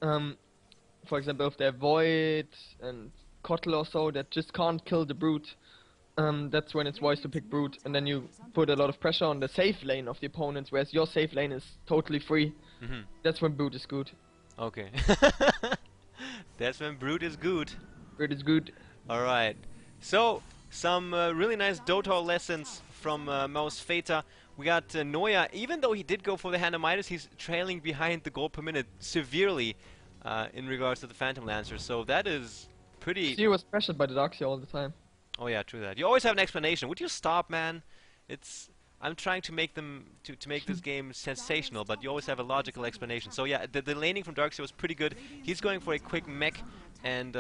For example, if they have Void and Kotl or so that just can't kill the Brute, that's when it's wise to pick Brute, and then you put a lot of pressure on the safe lane of the opponents, whereas your safe lane is totally free. That's when Brute is good. Okay. That's when Brute is good. Brute is good. Alright. So, some really nice Dota lessons from Mouse Feta. We got Noya, even though he did go for the Hand of Midas, he's trailing behind the goal per minute severely in regards to the Phantom Lancer. So that is pretty... He was pressured by the Darkseer all the time. Oh yeah, true that. You always have an explanation. Would you stop, man? It's... I'm trying to make them to make this game sensational, but you always have a logical explanation. So yeah, the laning from Darkseer was pretty good. He's going for a quick mech, and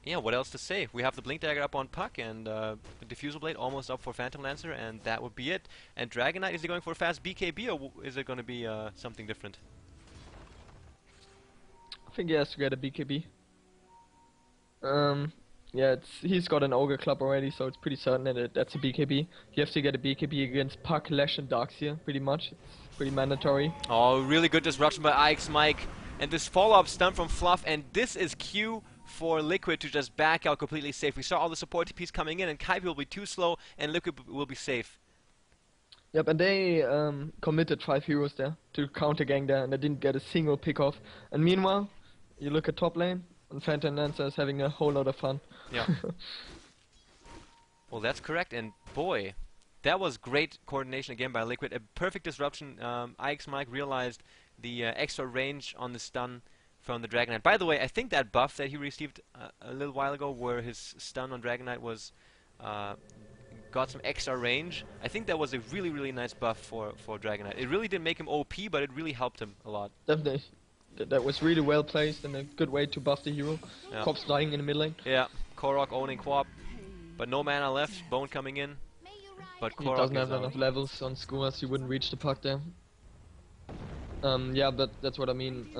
yeah, what else to say? We have the Blink Dagger up on Puck, and the Diffusal Blade almost up for Phantom Lancer, and that would be it. And Dragon Knight, is he going for a fast BKB, or is it going to be something different? I think he has to get a BKB. Yeah, he's got an Ogre Club already, so it's pretty certain that that's a BKB. You have to get a BKB against Puck, Lash, and Darkseer, pretty much. It's pretty mandatory. Oh, really good disruption by IX Mike. And this follow-up stun from Fluff, and this is Q for Liquid to just back out completely safe. We saw all the support TPs coming in, and Kaipi will be too slow, and Liquid will be safe. Yep, and they committed 5 heroes there to counter gang there, and they didn't get a single pick off. And meanwhile, you look at top lane, and Phantom Lancer is having a whole lot of fun. Yeah. Well, that's correct, and boy, that was great coordination again by Liquid. A perfect disruption. IX Mike realized the extra range on the stun from the Dragon Knight. By the way, I think that buff that he received a little while ago, where his stun on Dragon Knight was got some extra range, I think that was a really, really nice buff for Dragon Knight. It really didn't make him OP, but it really helped him a lot. Definitely. That was really well placed and a good way to buff the hero. Yeah. Corpse dying in the mid lane. Yeah, Korok owning Quap, but no mana left. Bone coming in, but He Korok doesn't is have out. enough levels on Skuas, he wouldn't reach the puck there. Yeah, but that's what I mean.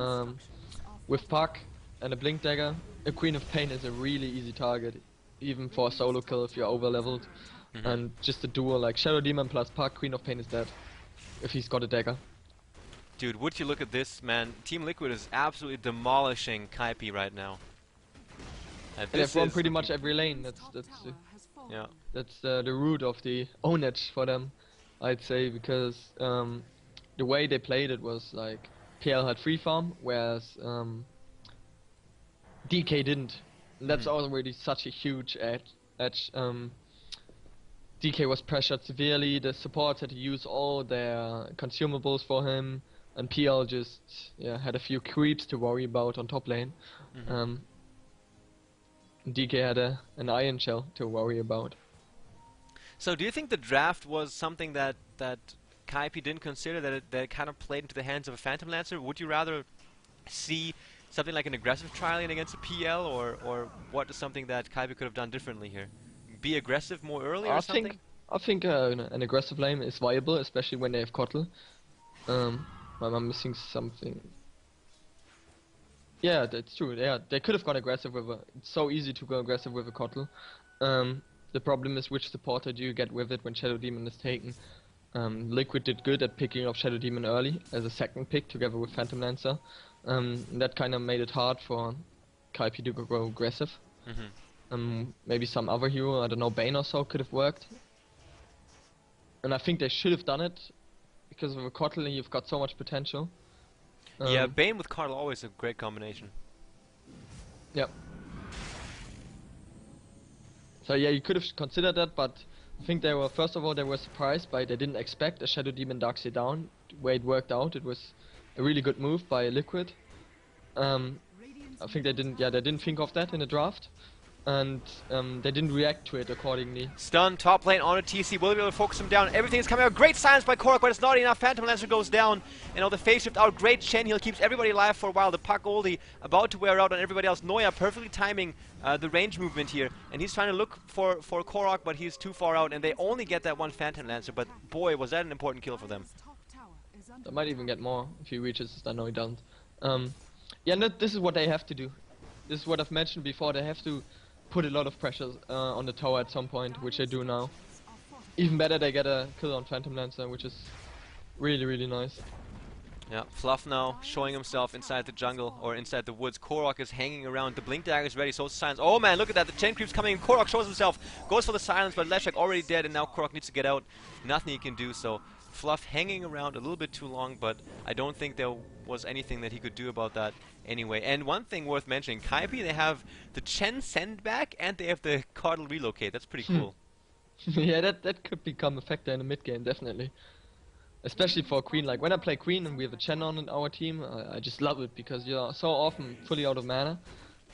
With Puck and a Blink Dagger, a Queen of Pain is a really easy target, even for a solo kill if you're over leveled. And just a duo like Shadow Demon plus Puck, Queen of Pain is dead if he's got a dagger. Dude, would you look at this, man? Team Liquid is absolutely demolishing Kaipi right now. And they've won pretty much every lane. Yeah. That's the root of the ownage for them, I'd say, because the way they played it was like PL had free farm, whereas DK didn't. And that's already such a huge edge DK was pressured severely. The supports had to use all their consumables for him, and PL just had a few creeps to worry about on top lane. DK had an Iron Shell to worry about. So do you think the draft was something that Kaipi didn't consider, that it kind of played into the hands of a Phantom Lancer? Would you rather see something like an aggressive trial lane against a PL, or what is something that Kaipi could have done differently here? Be aggressive more early or something? I think an aggressive lane is viable, especially when they have Kotl. I'm missing something. Yeah, that's true. Yeah, they could have gone aggressive with it's so easy to go aggressive with a Kotl. The problem is which supporter do you get with it when Shadow Demon is taken. Liquid did good at picking off Shadow Demon early as a second pick together with Phantom Lancer. That kind of made it hard for Kaipi to go aggressive. Maybe some other hero, I don't know, Bane or so, could have worked. And I think they should have done it, because with a Kotl you've got so much potential. Yeah, Bane with Carl always a great combination. Yep. So yeah, you could have considered that, but I think they were, first of all, they were surprised by, they didn't expect a Shadow Demon Darkseid down, the way it worked out. It was a really good move by Liquid. I think they didn't think of that in the draft, and they didn't react to it accordingly. Stun, top lane on a TC, will be able to focus him down. Everything is coming out. Great silence by Korok, but it's not enough. Phantom Lancer goes down, and all the phase shift out. Great chain heal keeps everybody alive for a while. The puck oldie about to wear out on everybody else. Noya perfectly timing the range movement here, and he's trying to look for Korok, but he's too far out, and they only get that one Phantom Lancer, but boy, was that an important kill for them. They might even get more if he reaches the stun. No, he doesn't. Yeah, no, this is what they have to do. This is what I've mentioned before. They have to put a lot of pressure on the tower at some point, which they do now. Even better, they get a kill on Phantom Lancer, which is really, really nice. Yeah, Fluff now showing himself inside the jungle, or inside the woods. Korok is hanging around. The Blink Dagger is ready, so it's silence. Oh man, look at that. The chain creeps coming in. Korok shows himself, goes for the silence, but Leshek already dead, and now Korok needs to get out. Nothing he can do, so Fluff hanging around a little bit too long, but I don't think there was anything that he could do about that anyway. And one thing worth mentioning, Kaipi, they have the Chen send back, and they have the Cardle relocate. That's pretty cool. Yeah, that could become a factor in the mid game, definitely. Especially for Queen. Like when I play Queen and we have a Chen on in our team, I just love it, because you're so often fully out of mana,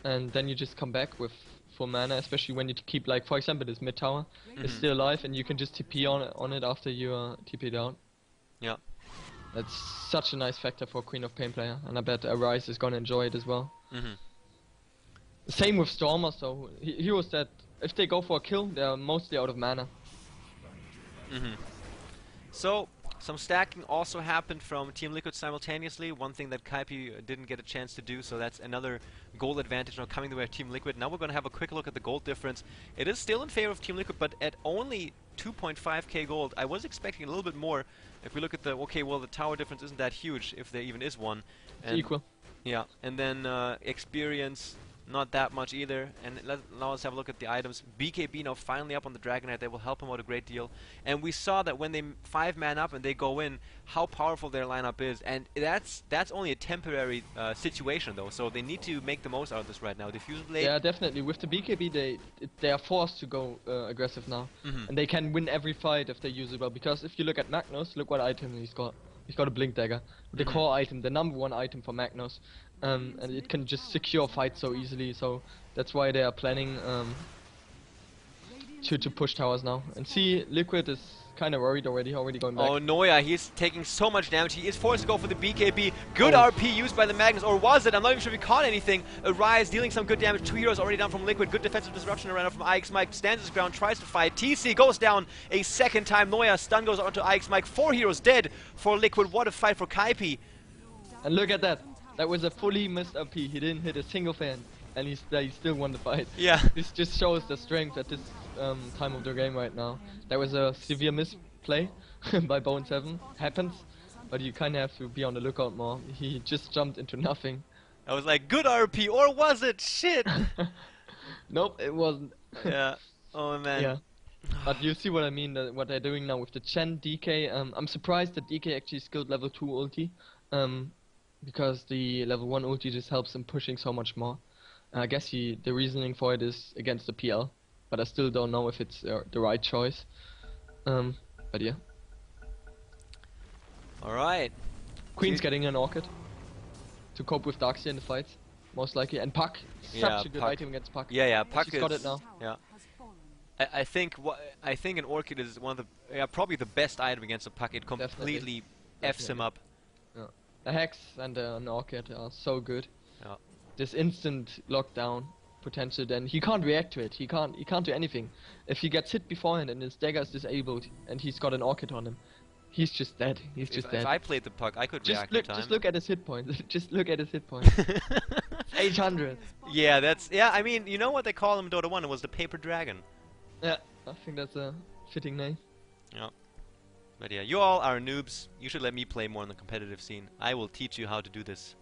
and then you just come back with full mana, especially when you keep, like, for example, this mid tower is still alive, and you can just TP on it after you TP'd out. Yeah. That's such a nice factor for Queen of Pain player, and I bet Arise is gonna enjoy it as well. Same with Stormer, so heroes that, if they go for a kill, they're mostly out of mana. So, some stacking also happened from Team Liquid simultaneously, one thing that Kaipi didn't get a chance to do, so that's another gold advantage now coming the way of Team Liquid. Now we're going to have a quick look at the gold difference. It is still in favor of Team Liquid, but at only 2.5k gold. I was expecting a little bit more. If we look at the, okay, well, the tower difference isn't that huge, if there even is one. It's equal. Yeah, and then experience, not that much either. And now let's have a look at the items. BKB now finally up on the Dragonite. They will help him out a great deal. And we saw that when they 5-man up and they go in, how powerful their lineup is. And that's only a temporary situation, though. So they need to make the most out of this right now. Diffuse Blade. Yeah, definitely. With the BKB, they are forced to go aggressive now, and they can win every fight if they use it well. Because if you look at Magnus, look what item he's got. He's got a Blink Dagger, the core item, the #1 item for Magnus, and it can just secure fights so easily. So that's why they are planning to push towers now. And see, Liquid is kind of worried already going back. Oh, Noya, he's taking so much damage. He is forced to go for the BKB. Good RP used by the Magnus, or was it? I'm not even sure if he caught anything. Arise dealing some good damage. 2 heroes already down from Liquid. Good defensive disruption around from IX Mike. Stands his ground, tries to fight. TC goes down a second time. Noya stun goes onto IX Mike. 4 heroes dead for Liquid. What a fight for Kaipi. And look at that. That was a fully missed RP. He didn't hit a single fan, and he still won the fight. Yeah. This just shows the strength at this time of the game right now. That was a severe misplay by Bone7. Happens, but you kind of have to be on the lookout more. He just jumped into nothing. I was like, good RP, or was it? Shit. Nope, it wasn't. Yeah. Oh man. Yeah. But you see what I mean, what they're doing now with the Chen DK. I'm surprised that DK actually skilled level 2 ulti, because the level 1 ulti just helps him pushing so much more. I guess the reasoning for it is against the PL, but I still don't know if it's the right choice. But yeah, Alright. Queen's getting an Orchid to cope with Darkseer in the fights, most likely. And Puck, Yeah, such a good Puck. item against Puck. Yeah, Puck She's is. got it now. Yeah. Has fallen. I think an Orchid is one of the probably the best item against a Puck. It Definitely. completely F's him Definitely. up. Yeah. A Hex and an Orchid are so good. Yeah. This instant lockdown potential, then he can't react to it. He can't do anything. If he gets hit beforehand and his dagger is disabled and he's got an Orchid on him, he's just dead. He's just If dead. I played the Puck, I could react in time. Just look at his hit point. Just look at his hit point. 800. Yeah, that's I mean, you know what they call him in Dota 1? It was the Paper Dragon. Yeah, I think that's a fitting name. Yeah. But yeah, you all are noobs. You should let me play more on the competitive scene. I will teach you how to do this.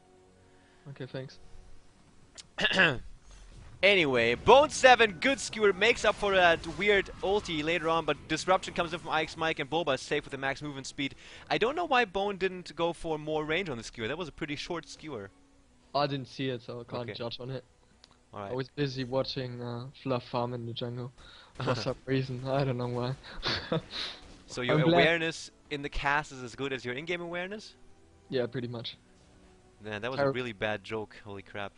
Okay, thanks. Anyway, Bone 7, good skewer, makes up for that weird ulti later on, but Disruption comes in from Ike's Mike, and Boba is safe with the max movement speed. I don't know why Bone didn't go for more range on the skewer. That was a pretty short skewer. I didn't see it, so I can't Okay. judge on it. Alright. I was busy watching Fluff farm in the jungle for some reason. I don't know why. So your I'm glad- awareness in the cast is as good as your in-game awareness? Yeah, pretty much. Man, that was a Ter- really bad joke. Holy crap.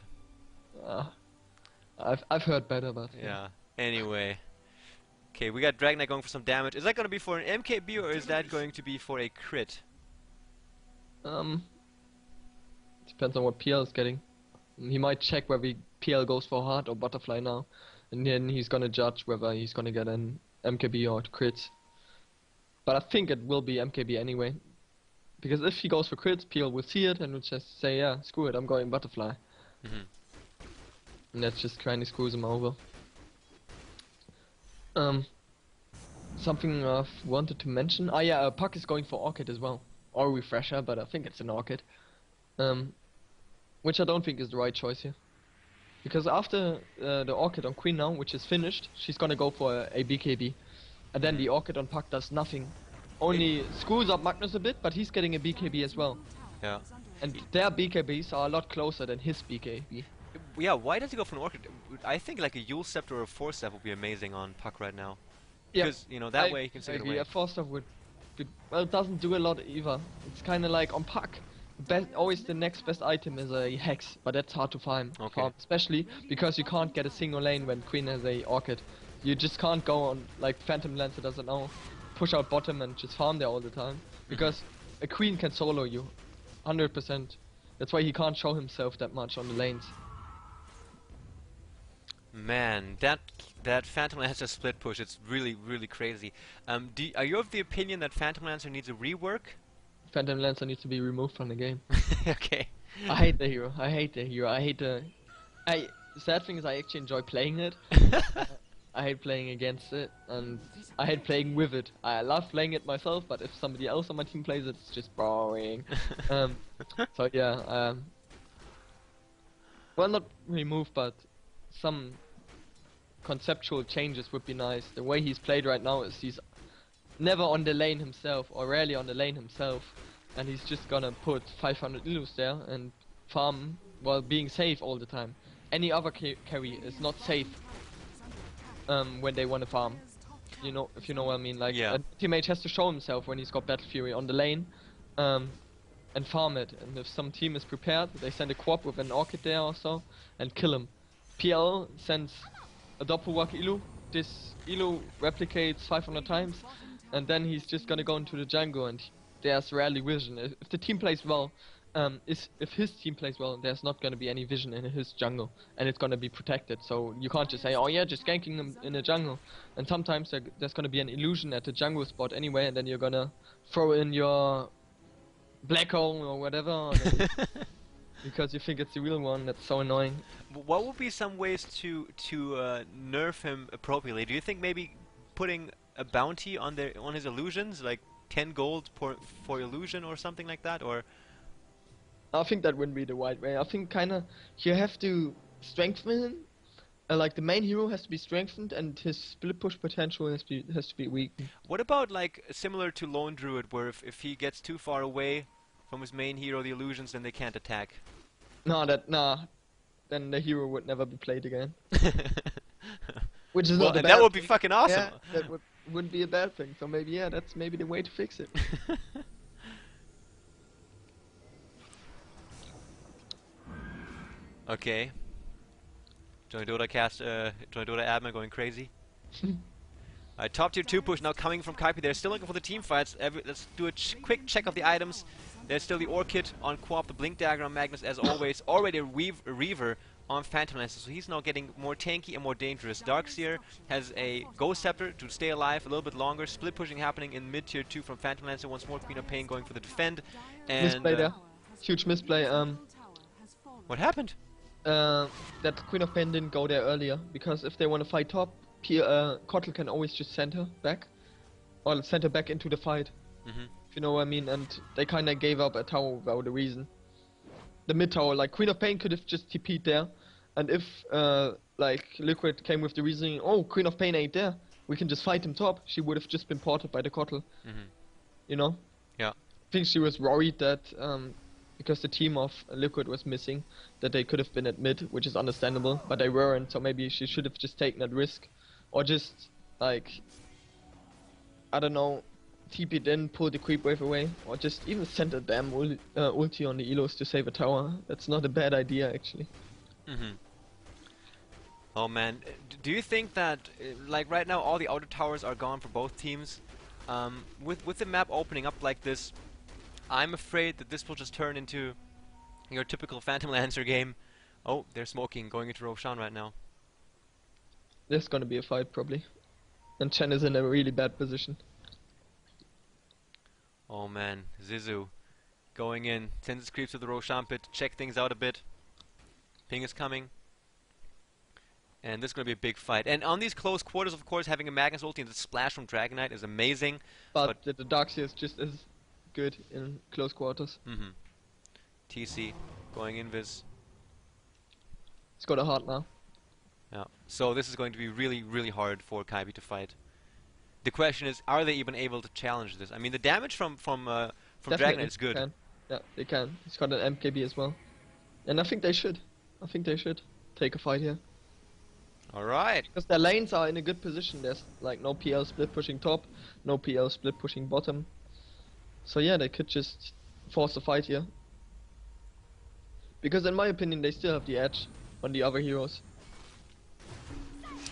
I've heard better, but Yeah. Anyway. Okay, we got Dragon Knight going for some damage. Is that going to be for an MKB or is that going to be for a crit? Depends on what PL is getting. He might check whether PL goes for heart or butterfly now, and then he's gonna judge whether he's gonna get an MKB or crits. But I think it will be MKB anyway, because if he goes for crits, PL will see it and will just say, yeah, screw it, I'm going butterfly. Mhm. And that just kinda screws him over. Something I've wanted to mention. Ah yeah, Puck is going for Orchid as well. Or Refresher, but I think it's an Orchid. Which I don't think is the right choice here. Because after the Orchid on Queen now, which is finished, she's gonna go for a BKB. And then the Orchid on Puck does nothing. Only screws up Magnus a bit, but he's getting a BKB as well. Yeah. And their BKBs are a lot closer than his BKB. Yeah, why does he go for an Orchid? I think like a Yule Scepter or a Force Staff would be amazing on Puck right now. Yeah, Because, you know, that I way you can take it agree. away. A Force Staff would be, well, it doesn't do a lot either. It's kind of like on Puck. Always the next best item is a Hex, but that's hard to farm, Okay. especially because you can't get a single lane when Queen has a Orchid. You just can't go on, like Phantom Lancer doesn't know, push out bottom and just farm there all the time. Because a Queen can solo you, 100%. That's why he can't show himself that much on the lanes. Man, that Phantom Lancer split push, it's really, really crazy. Are you of the opinion that Phantom Lancer needs a rework? Phantom Lancer needs to be removed from the game. Okay. I hate the hero. I hate the hero. I hate the... The sad thing is I actually enjoy playing it. I hate playing against it, and I hate playing with it. I love playing it myself, but if somebody else on my team plays it, it's just boring. So yeah, well, not remove, but some conceptual changes would be nice. The way he's played right now is he's never on the lane himself, or rarely on the lane himself, and he's just gonna put 500 illus there and farm while being safe all the time. Any other carry is not safe when they want to farm. You know, if you know what I mean. Like, Yeah. a teammate has to show himself when he's got Battle Fury on the lane, and farm it. And if some team is prepared, they send a quap with an Orchid there or so, and kill him. PL sends a Doppelwalk Elu. This Elu replicates 500 times, and then he's just gonna go into the jungle, and there's rarely vision. If the team plays well, if his team plays well, there's not gonna be any vision in his jungle, and it's gonna be protected. So you can't just say, oh yeah, just ganking them in the jungle. And sometimes there's gonna be an illusion at the jungle spot anyway, and then you're gonna throw in your black hole or whatever, because you think it's the real one. That's so annoying. What would be some ways to nerf him appropriately? Do you think maybe putting a bounty on his illusions, like 10 gold for illusion or something like that, or? I think that wouldn't be the right way. I think kinda you have to strengthen him. Like the main hero has to be strengthened, and his split push potential has to be weakened. What about like similar to Lone Druid, where if he gets too far away from his main hero, the illusions, then they can't attack? Then the hero would never be played again. Which is Well, not a and bad that would be thing. fucking awesome. Yeah, wouldn't be a bad thing. So maybe, yeah, that's maybe the way to fix it. Okay. joinDOTA admin going crazy. Alright, top tier 2 push now coming from Kaipi. They're still looking for the team fights. Let's do a quick check of the items. There's still the Orchid on Co-op, the Blink Dagger on Magnus as always. Already a Reaver on Phantom Lancer, so he's now getting more tanky and more dangerous. Darkseer has a Ghost Scepter to stay alive a little bit longer. Split pushing happening in mid tier 2 from Phantom Lancer. Once more Queen of Pain going for the defend. And Misplay there. Huge misplay. what happened? That Queen of Pain didn't go there earlier, because if they want to fight top, Kotl can always just send her back, or send her back into the fight, if you know what I mean, and they kinda gave up a tower without a reason. The mid tower, like Queen of Pain could have just TP'd there, and if like Liquid came with the reasoning, oh, Queen of Pain ain't there, we can just fight him top, she would have just been ported by the Kotl, you know? Yeah. I think she was worried that, because the team of Liquid was missing, that they could have been at mid, which is understandable, but they weren't, so maybe she should have just taken that risk. Or just, like, I don't know, TP'd in, pull the creep wave away, or just even send a damn ulti on the Elos to save a tower. That's not a bad idea, actually. Oh man, do you think that, like right now all the outer towers are gone for both teams? With the map opening up like this, I'm afraid that this will just turn into your typical Phantom Lancer game. Oh, they're smoking, going into Roshan right now. There's gonna be a fight, probably. And Chen is in a really bad position. Oh man, Zizou going in, sends his creeps to the Roshan pit to check things out a bit. Ping is coming. And this is going to be a big fight. And on these close quarters, of course, having a Magnus ulti and the splash from Dragon Knight is amazing. But the Darkseer is just as good in close quarters. TC going invis. It's got a heart now. Yeah. So this is going to be really, really hard for Kaipi to fight. The question is, are they even able to challenge this? I mean, the damage from Dragon Knight is good. Can. Yeah, they can. He's got an MKB as well. And I think they should. I think they should take a fight here. Alright. Because their lanes are in a good position. There's like no PL split pushing top, no PL split pushing bottom. So yeah, they could just force a fight here. Because in my opinion, they still have the edge on the other heroes.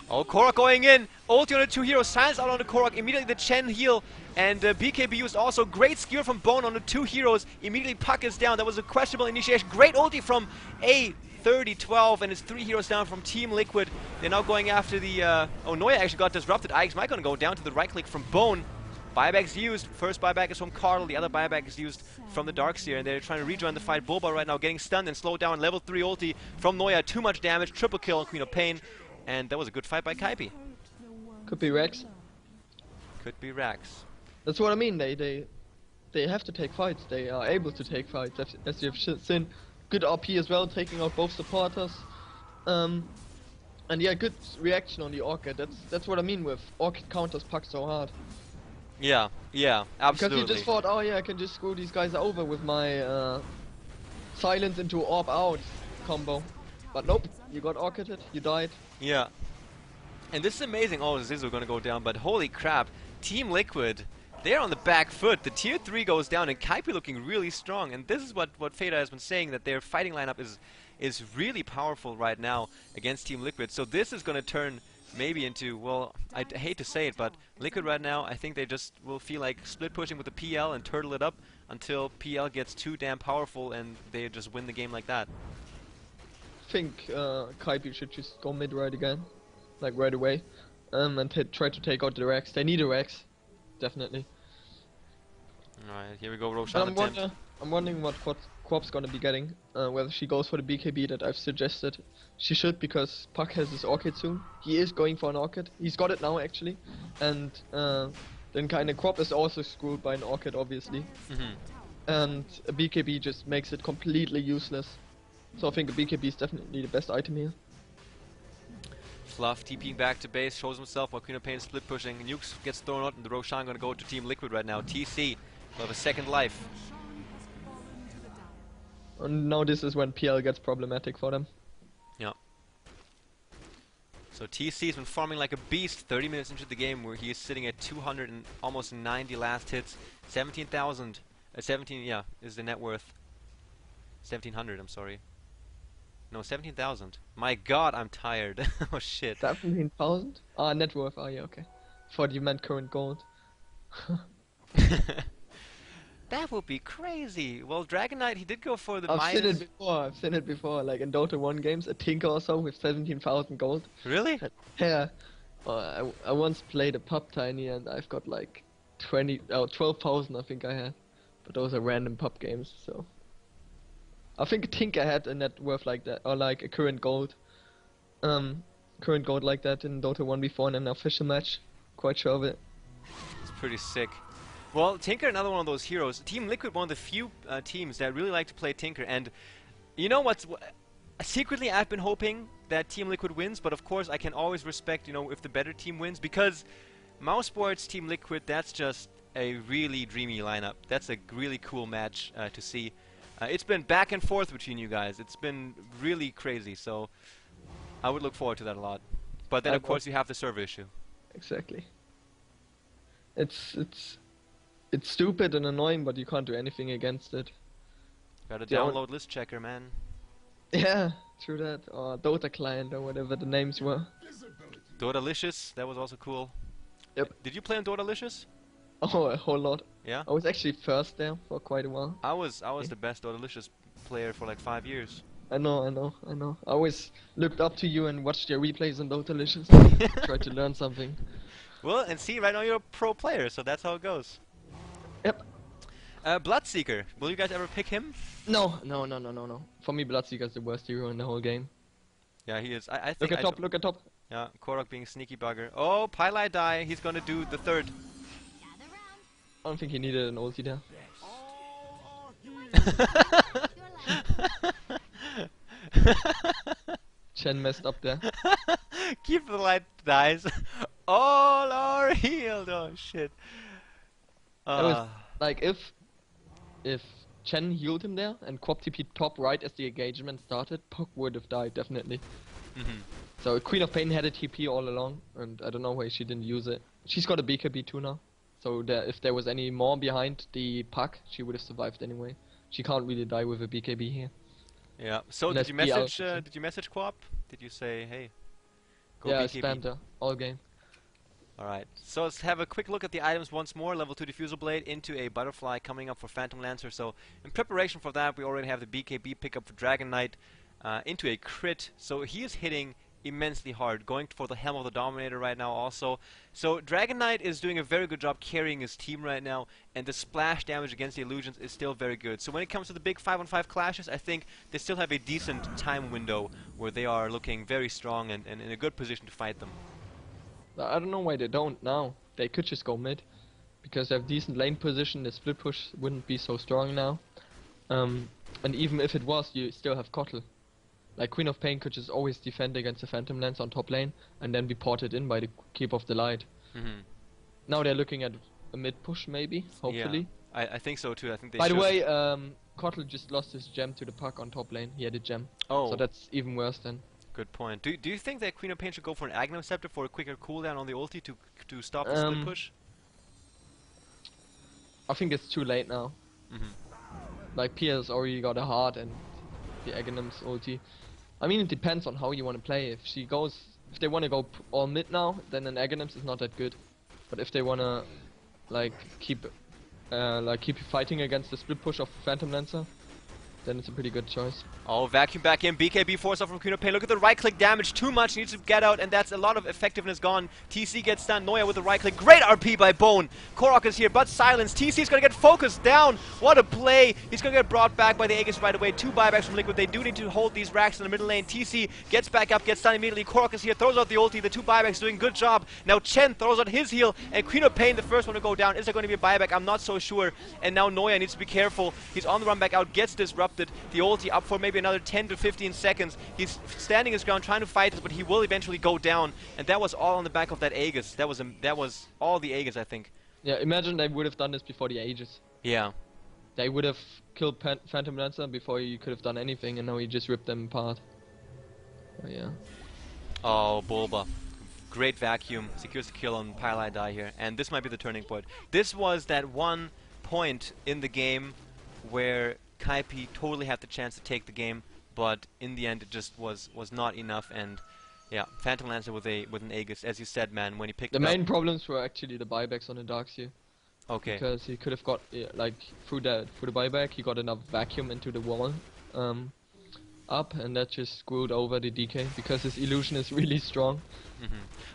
Oh, Korok going in. Ulti on the two heroes. Silence out on the Korok. Immediately the Chen heal. And BKB used also great skill from Bone on the two heroes. Immediately Puck is down. That was a questionable initiation. Great ulti from A3012. And it's 3 heroes down from Team Liquid. They're now going after the... oh, Noya actually got disrupted. Ix might gonna go down to the right click from Bone. Buyback's used. First buyback is from Cardle. The other buyback is used from the Darkseer. And they're trying to rejoin the fight. Bulba right now getting stunned and slowed down. Level 3 ulti from Noya. Too much damage. Triple kill on Queen of Pain. And that was a good fight by Kaipi. Could be Rex. Could be Rax. That's what I mean. They have to take fights. They are able to take fights, as you've seen. Good RP as well, taking out both supporters. And yeah, good reaction on the Orchid. That's what I mean with Orchid counters Puck so hard. Yeah, absolutely. Because you just thought, oh yeah, I can just screw these guys over with my silence into orb out combo. But nope, you got Orchided, you died. Yeah. And this is amazing. Oh, Zizou gonna go down, but holy crap. Team Liquid, they're on the back foot. The tier 3 goes down and Kaipi looking really strong. And this is what Feda has been saying, that their fighting lineup is really powerful right now against Team Liquid. So this is gonna turn maybe into, well, I hate to say it, but Liquid right now, I think they just will feel like split pushing with the PL and turtle it up until PL gets too damn powerful and they just win the game like that. I think Kaipi should just go mid right again, like right away, and try to take out the Rex. They need a Rex, definitely. Alright, here we go, Roshan attempt. I'm wondering what Quap's gonna be getting, whether she goes for the BKB that I've suggested. She should, because Puck has his Orchid soon. He is going for an Orchid. He's got it now actually, and then kinda Quap is also screwed by an Orchid obviously. And a BKB just makes it completely useless. So I think a BKB is definitely the best item here. Fluff TPing back to base, shows himself while Queen of Pain is split pushing. Nukes gets thrown out and the Roshan gonna go to Team Liquid right now. TC will have a second life. And now this is when PL gets problematic for them. Yeah. So TC's been farming like a beast 30 minutes into the game, where he is sitting at 200 and almost 90 last hits. 17,000. 17, yeah, is the net worth. 1,700, I'm sorry. No, 17,000. My god, I'm tired. Oh shit. 17,000? Ah, net worth. Oh yeah, okay. Thought you meant current gold. That would be crazy. Well, Dragon Knight, he did go for the I've seen Midas. it before. I've seen it before. Like in Dota 1 games, a Tinker or so with 17,000 gold. Really? Yeah. I once played a pub tiny and I've got like 12,000 I think I had. But those are random pub games, so. I think a Tinker had a net worth like that, or like a current gold like that in Dota 1 before in an official match. Quite sure of it. It's pretty sick. Well, Tinker, another one of those heroes. Team Liquid, one of the few teams that really like to play Tinker. And you know what's... secretly, I've been hoping that Team Liquid wins, but of course I can always respect, you know, if the better team wins, because Mousesports, Team Liquid, that's just a really dreamy lineup. That's a really cool match to see. It's been back and forth between you guys. It's been really crazy, so I would look forward to that a lot. But then, of course, you have the server issue. Exactly. It's stupid and annoying, but you can't do anything against it. Gotta Yeah, download list checker, man. Yeah, true that. Or Dota client or whatever the names were. Dota-licious, that was also cool. Yep. Did you play on Dota-licious? Oh, a whole lot. Yeah? I was actually first there for quite a while. I was the best Dota-licious player for like 5 years. I know. I always looked up to you and watched your replays on Dota-licious. Tried to learn something. Well, and see, right now you're a pro player, so that's how it goes. Yep. Bloodseeker, will you guys ever pick him? No. For me, Bloodseeker's the worst hero in the whole game. Yeah, he is. I Look think at top. Yeah, Korok being sneaky bugger. Oh, Pylai die. He's gonna do the third. I don't think he needed an ulti there. Chen messed up there. Keep the light, guys. All are healed. Oh shit. That was like if Chen healed him there and Quap TP top right as the engagement started, Puck would have died definitely. So Queen of Pain had a TP all along, and I don't know why she didn't use it. She's got a BKB too now, so if there was any more behind the Puck, she would have survived anyway. She can't really die with a BKB here. Yeah. So Unless did you PL message? something. Did you message Quap? Did you say, hey, go Yeah, I BKB? spammed her all game. Alright, so let's have a quick look at the items once more. Level 2 Diffusal Blade into a Butterfly coming up for Phantom Lancer. So in preparation for that, we already have the BKB pickup for Dragon Knight into a crit. So he is hitting immensely hard, going for the Helm of the Dominator right now also. So Dragon Knight is doing a very good job carrying his team right now, and the splash damage against the illusions is still very good. So when it comes to the big 5-on-5 clashes, I think they still have a decent time window where they are looking very strong and in a good position to fight them. I don't know why they don't now. They could just go mid, because they have decent lane position. The split push wouldn't be so strong now. And even if it was, you still have Kotl. Like Queen of Pain could just always defend against the Phantom Lance on top lane, and then be ported in by the Keep of the Light. Now they're looking at a mid push maybe, hopefully. Yeah, I think so too. I think they By the should. way, Kotl just lost his gem to the Puck on top lane. He had a gem. Oh. So that's even worse then. Good point. Do you think that Queen of Pain should go for an Aghanim Scepter for a quicker cooldown on the ulti to stop the split push? I think it's too late now. Like Pia's already got a heart and the Aghanim's ulti. I mean, it depends on how you want to play. If they want to go all mid now, then an Aghanim's is not that good. But if they want to keep fighting against the split push of Phantom Lancer, then it's a pretty good choice. Oh, vacuum back in. BKB force off from Queen of Pain. Look at the right click damage. Too much. Needs to get out, and that's a lot of effectiveness gone. TC gets stunned. Noya with the right click. Great RP by Bone. Korok is here, but silence. TC's gonna get focused down. What a play. He's gonna get brought back by the Aegis right away. 2 buybacks from Liquid. They do need to hold these racks in the middle lane. TC gets back up, gets stunned immediately. Korok is here, throws out the ulti. The 2 buybacks doing good job. Now Chen throws out his heal, and Queen of Pain, the first one to go down. Is there going to be a buyback? I'm not so sure. And now Noya needs to be careful. He's on the run back out, gets disrupted. The ulti up for maybe another 10 to 15 seconds. He's standing his ground trying to fight this, but he will eventually go down. And that was all on the back of that Aegis. That was all the Aegis, I think. Yeah, imagine they would have done this before the Aegis. Yeah. They would have killed Phantom Lancer before you could have done anything, and now you just ripped them apart. Oh, yeah. Oh, Bulba. Great vacuum. Secures the kill on Pile Die here. And this might be the turning point. This was that one point in the game where Kaipi totally had the chance to take the game, but in the end it just was not enough. And yeah, Phantom Lancer with an Aegis, as you said, man, when he picked The it up. main problems were actually the buybacks on the Darkseer. Okay. Because he could have got like through the buyback, he got enough vacuum into the wall up, and that just screwed over the DK because his illusion is really strong.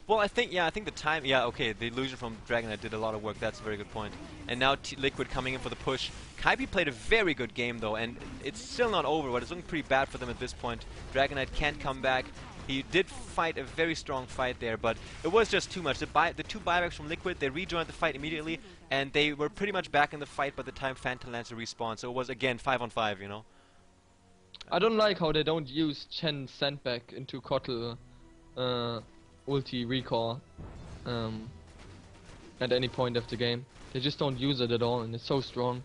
Well, I think the time. Yeah, okay. The illusion from Dragonite did a lot of work. That's a very good point. And now Liquid coming in for the push. Kaipi played a very good game though, and it's still not over. But it's looking pretty bad for them at this point. Dragonite can't come back. He did fight a very strong fight there, but it was just too much. The two buybacks from Liquid, they rejoined the fight immediately, and they were pretty much back in the fight by the time Phantom Lancer respawned. So it was again 5-on-5, you know. I don't like how they don't use Chen sandback into Kotl ulti recall at any point of the game. They just don't use it at all, and it's so strong.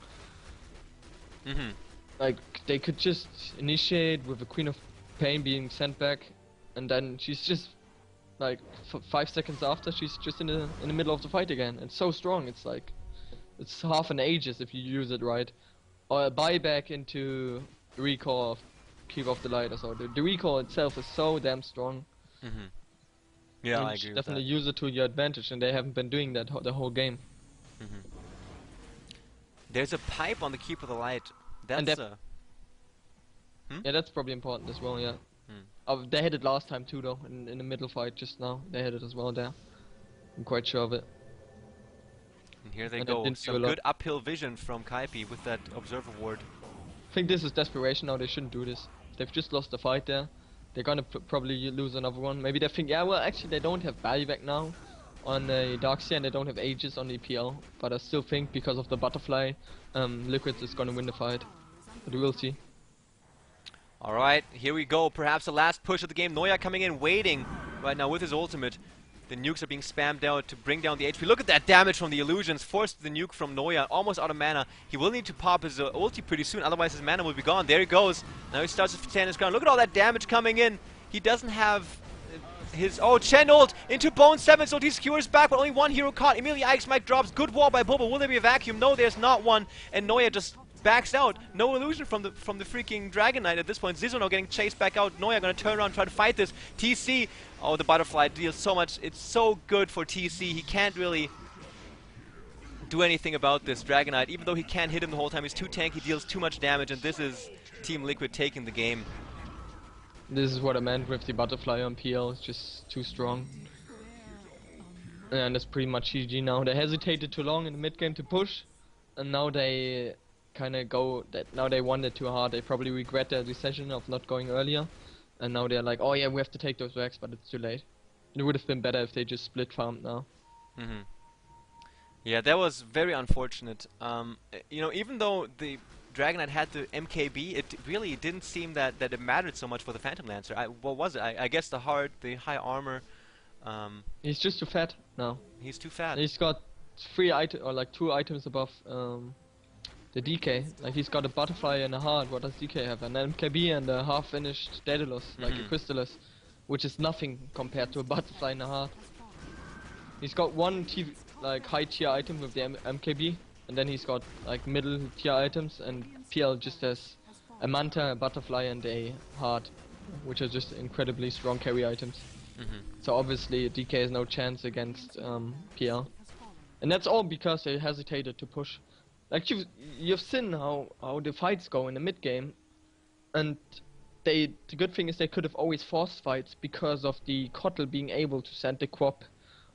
Like, they could just initiate with the Queen of Pain being sent back, and then she's just like 5 seconds after she's just in the middle of the fight again. It's so strong. It's like it's half an Aegis if you use it right, or a buyback into recall of Keep of the Light or so. The recall itself is so damn strong. Yeah, You I should agree with definitely that. use it to your advantage, and they haven't been doing that the whole game. There's a pipe on the Keep of the Light. And That's Yeah, that's probably important as well. Yeah. They had it last time too, though. In the middle fight just now, they had it as well there. I'm quite sure of it. and here they And it go. didn't do a Some lot. good uphill vision from Kaipi with that Observer Ward. I think this is desperation now. They shouldn't do this. They've just lost the fight there. They're gonna probably lose another one. Maybe they think, yeah, well, actually they don't have buyback now on the Darkseer, and they don't have Aegis on the EPL. But I still think because of the butterfly, Liquid is gonna win the fight. But we'll see. Alright, here we go. Perhaps the last push of the game. Noya coming in, waiting right now with his ultimate. The nukes are being spammed out to bring down the HP. Look at that damage from the illusions. Forced the nuke from Noya, almost out of mana. He will need to pop his ulti pretty soon, otherwise his mana will be gone. There he goes. Now he starts to stand his ground. Look at all that damage coming in. He doesn't have his... Oh, Chen ult into Bone 7, so he secures back, but only one hero caught. Immediately Ike's Mike drops. Good wall by Boba. Will there be a vacuum? No, there's not one. And Noya just backs out. No illusion from the freaking Dragon Knight at this point. Zizo now getting chased back out. Noya gonna turn around and try to fight this. TC, oh, the butterfly deals so much. It's so good for TC. He can't really do anything about this Dragon Knight. Even though he can't hit him the whole time, he's too tanky, deals too much damage, and this is Team Liquid taking the game. This is what I meant with the butterfly on PL. It's just too strong. And that's pretty much GG now. They hesitated too long in the mid game to push, and now they kind of go that now they won it too hard. They probably regret their decision of not going earlier, and now they're like, oh yeah, we have to take those racks, but it's too late. It would have been better if they just split farmed now. Yeah, that was very unfortunate. You know, even though the Dragon Knight had the MKB, it really didn't seem that it mattered so much for the Phantom Lancer. What was it? I guess the high armor. He's just too fat now. He's too fat. He's got 3 items or like 2 items above the DK. Like he's got a butterfly and a heart. What does DK have? An MKB and a half-finished Daedalus, like a Crystallis, which is nothing compared to a butterfly and a heart. He's got one like high tier item with the MKB, and then he's got like middle tier items, and PL just has a manta, a butterfly, and a heart, which are just incredibly strong carry items. So obviously DK has no chance against PL, and that's all because they hesitated to push. Like you've seen how the fights go in the mid game, and the good thing is they could have always forced fights because of the Kotl being able to send the Quap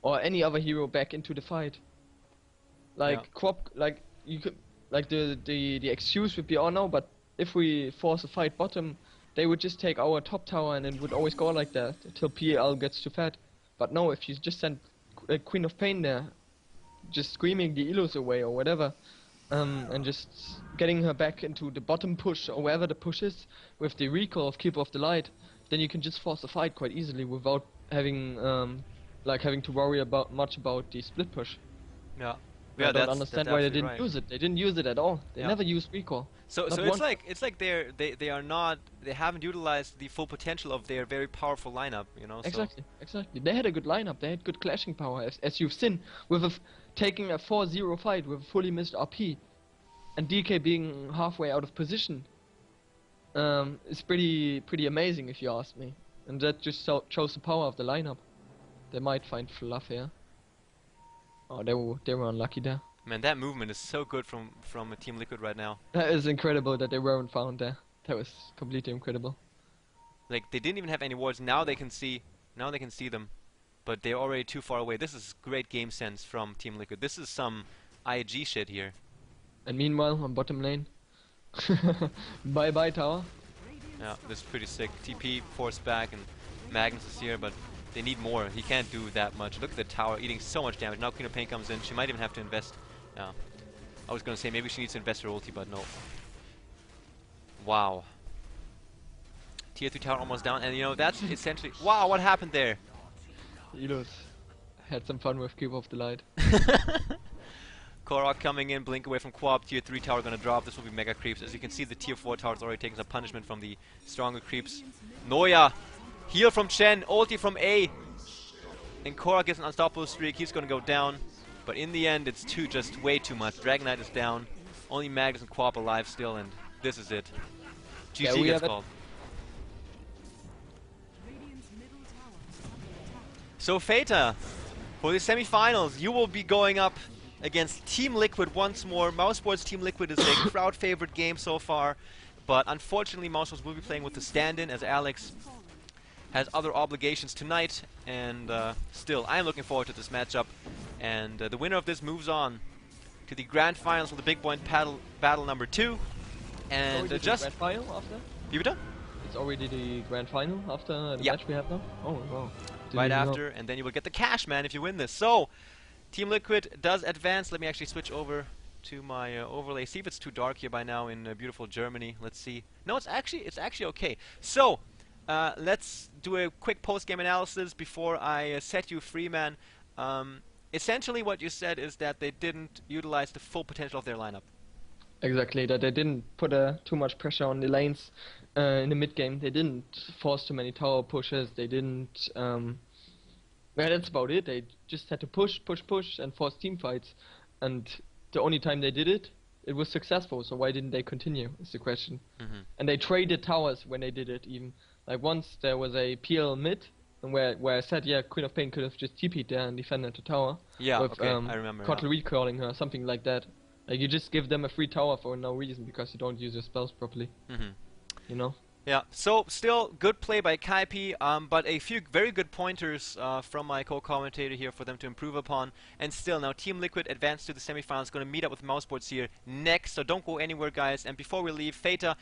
or any other hero back into the fight. Like Quap, like you could, like the excuse would be, oh no, but if we force a fight bottom, they would just take our top tower and it would always go like that until PL gets too fat. But no, if you just send Queen of Pain there, just screaming the Illus away or whatever, and just getting her back into the bottom push or wherever the push is with the recall of Keeper of the Light, then you can just force a fight quite easily without having having to worry much about the split push. Yeah. I Yeah, don't that's understand why they absolutely didn't right. use it. They didn't use it at all. They Yeah. never used recall. So Not it's once. like they are not, they haven't utilized the full potential of their very powerful lineup, you know. So Exactly. They had a good lineup. They had good clashing power, as you've seen, with taking a 4-0 fight with a fully missed RP, and DK being halfway out of position. It's pretty amazing if you ask me, and that just shows the power of the lineup. They might find fluff here. Oh, they were unlucky there. man, that movement is so good from Team Liquid right now. That is incredible that they weren't found there. That was completely incredible. Like they didn't even have any wards. Now they can see them, but they're already too far away. This is great game sense from Team Liquid. This is some IG shit here. And meanwhile, on bottom lane, bye bye tower. Yeah, this is pretty sick. TP forced back, and Magnus is here, but they need more. He can't do that much. Look at the tower eating so much damage. Now Queen of Pain comes in. She might even have to invest. Yeah, I was gonna say maybe she needs to invest her ulti, but no. Wow. Tier 3 tower almost down, and you know that's essentially. Wow, what happened there? Elos had some fun with Keep Off the Light. Korok coming in, blink away from Quab, tier 3 tower gonna drop. This will be mega creeps. As you can see, the tier 4 tower is already taking some punishment from the stronger creeps. Noya, heal from Chen, ulti from A. And Korok gets an unstoppable streak. He's gonna go down. But in the end, it's just way too much. Dragon Knight is down. Only Magnus and Quab alive still, and this is it. Yeah, GG we gets have it. called. Radiant's middle tower is under attack. So Feta, for the semifinals, you will be going up against Team Liquid once more. Mousesports Team Liquid is a crowd favorite game so far, but unfortunately Mousesports will be playing with the stand-in as Alex has other obligations tonight, and still, I am looking forward to this matchup, and the winner of this moves on to the grand finals for the BigPoint battle number 2, and The just... grand final after? Wie bitte? It's already the grand final after the Yeah. match we have now? Oh, wow. Didn't Right even know. after, and then you will get the cash, man, if you win this. So, Team Liquid does advance. Let me actually switch over to my overlay. See if it's too dark here by now in beautiful Germany. Let's see. No, it's actually okay. So, let's do a quick post-game analysis before I set you free, man. Essentially, what you said is that they didn't utilize the full potential of their lineup. Exactly, that they didn't put too much pressure on the lanes in the mid game. They didn't force too many tower pushes. They didn't. Well, that's about it. They just had to push, and force team fights. And the only time they did it, it was successful. So why didn't they continue? Is the question. And they traded towers when they did it. Even like once there was a PL mid, and where I said, yeah, Queen of Pain could have just TP'd there and defended the tower. Yeah, with, okay, I remember. Cottle recalling her, something like that. Like you just give them a free tower for no reason because you don't use your spells properly. You know? Yeah, so still good play by Kaipi, but a few very good pointers from my co-commentator here for them to improve upon. And still, now Team Liquid advanced to the semifinals, going to meet up with Mousesports here next, so don't go anywhere, guys. And before we leave, Feta,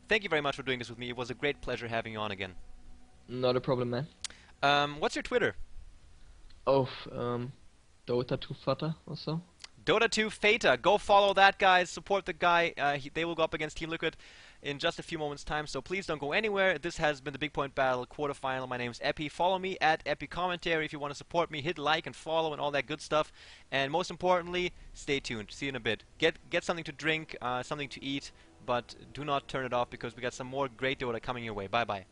thank you very much for doing this with me. It was a great pleasure having you on again. Not a problem, man. What's your Twitter? Oh, Dota2Fata or so. Dota2 Feta. Go follow that, guys. Support the guy. They will go up against Team Liquid in just a few moments' time, so please don't go anywhere. This has been the BigPoint Battle quarterfinal. My name is Epi. Follow me at Epi Commentary if you want to support me. Hit like and follow and all that good stuff. And most importantly, stay tuned. See you in a bit. Get something to drink, something to eat, but do not turn it off because we got some more great Dota coming your way. Bye-bye.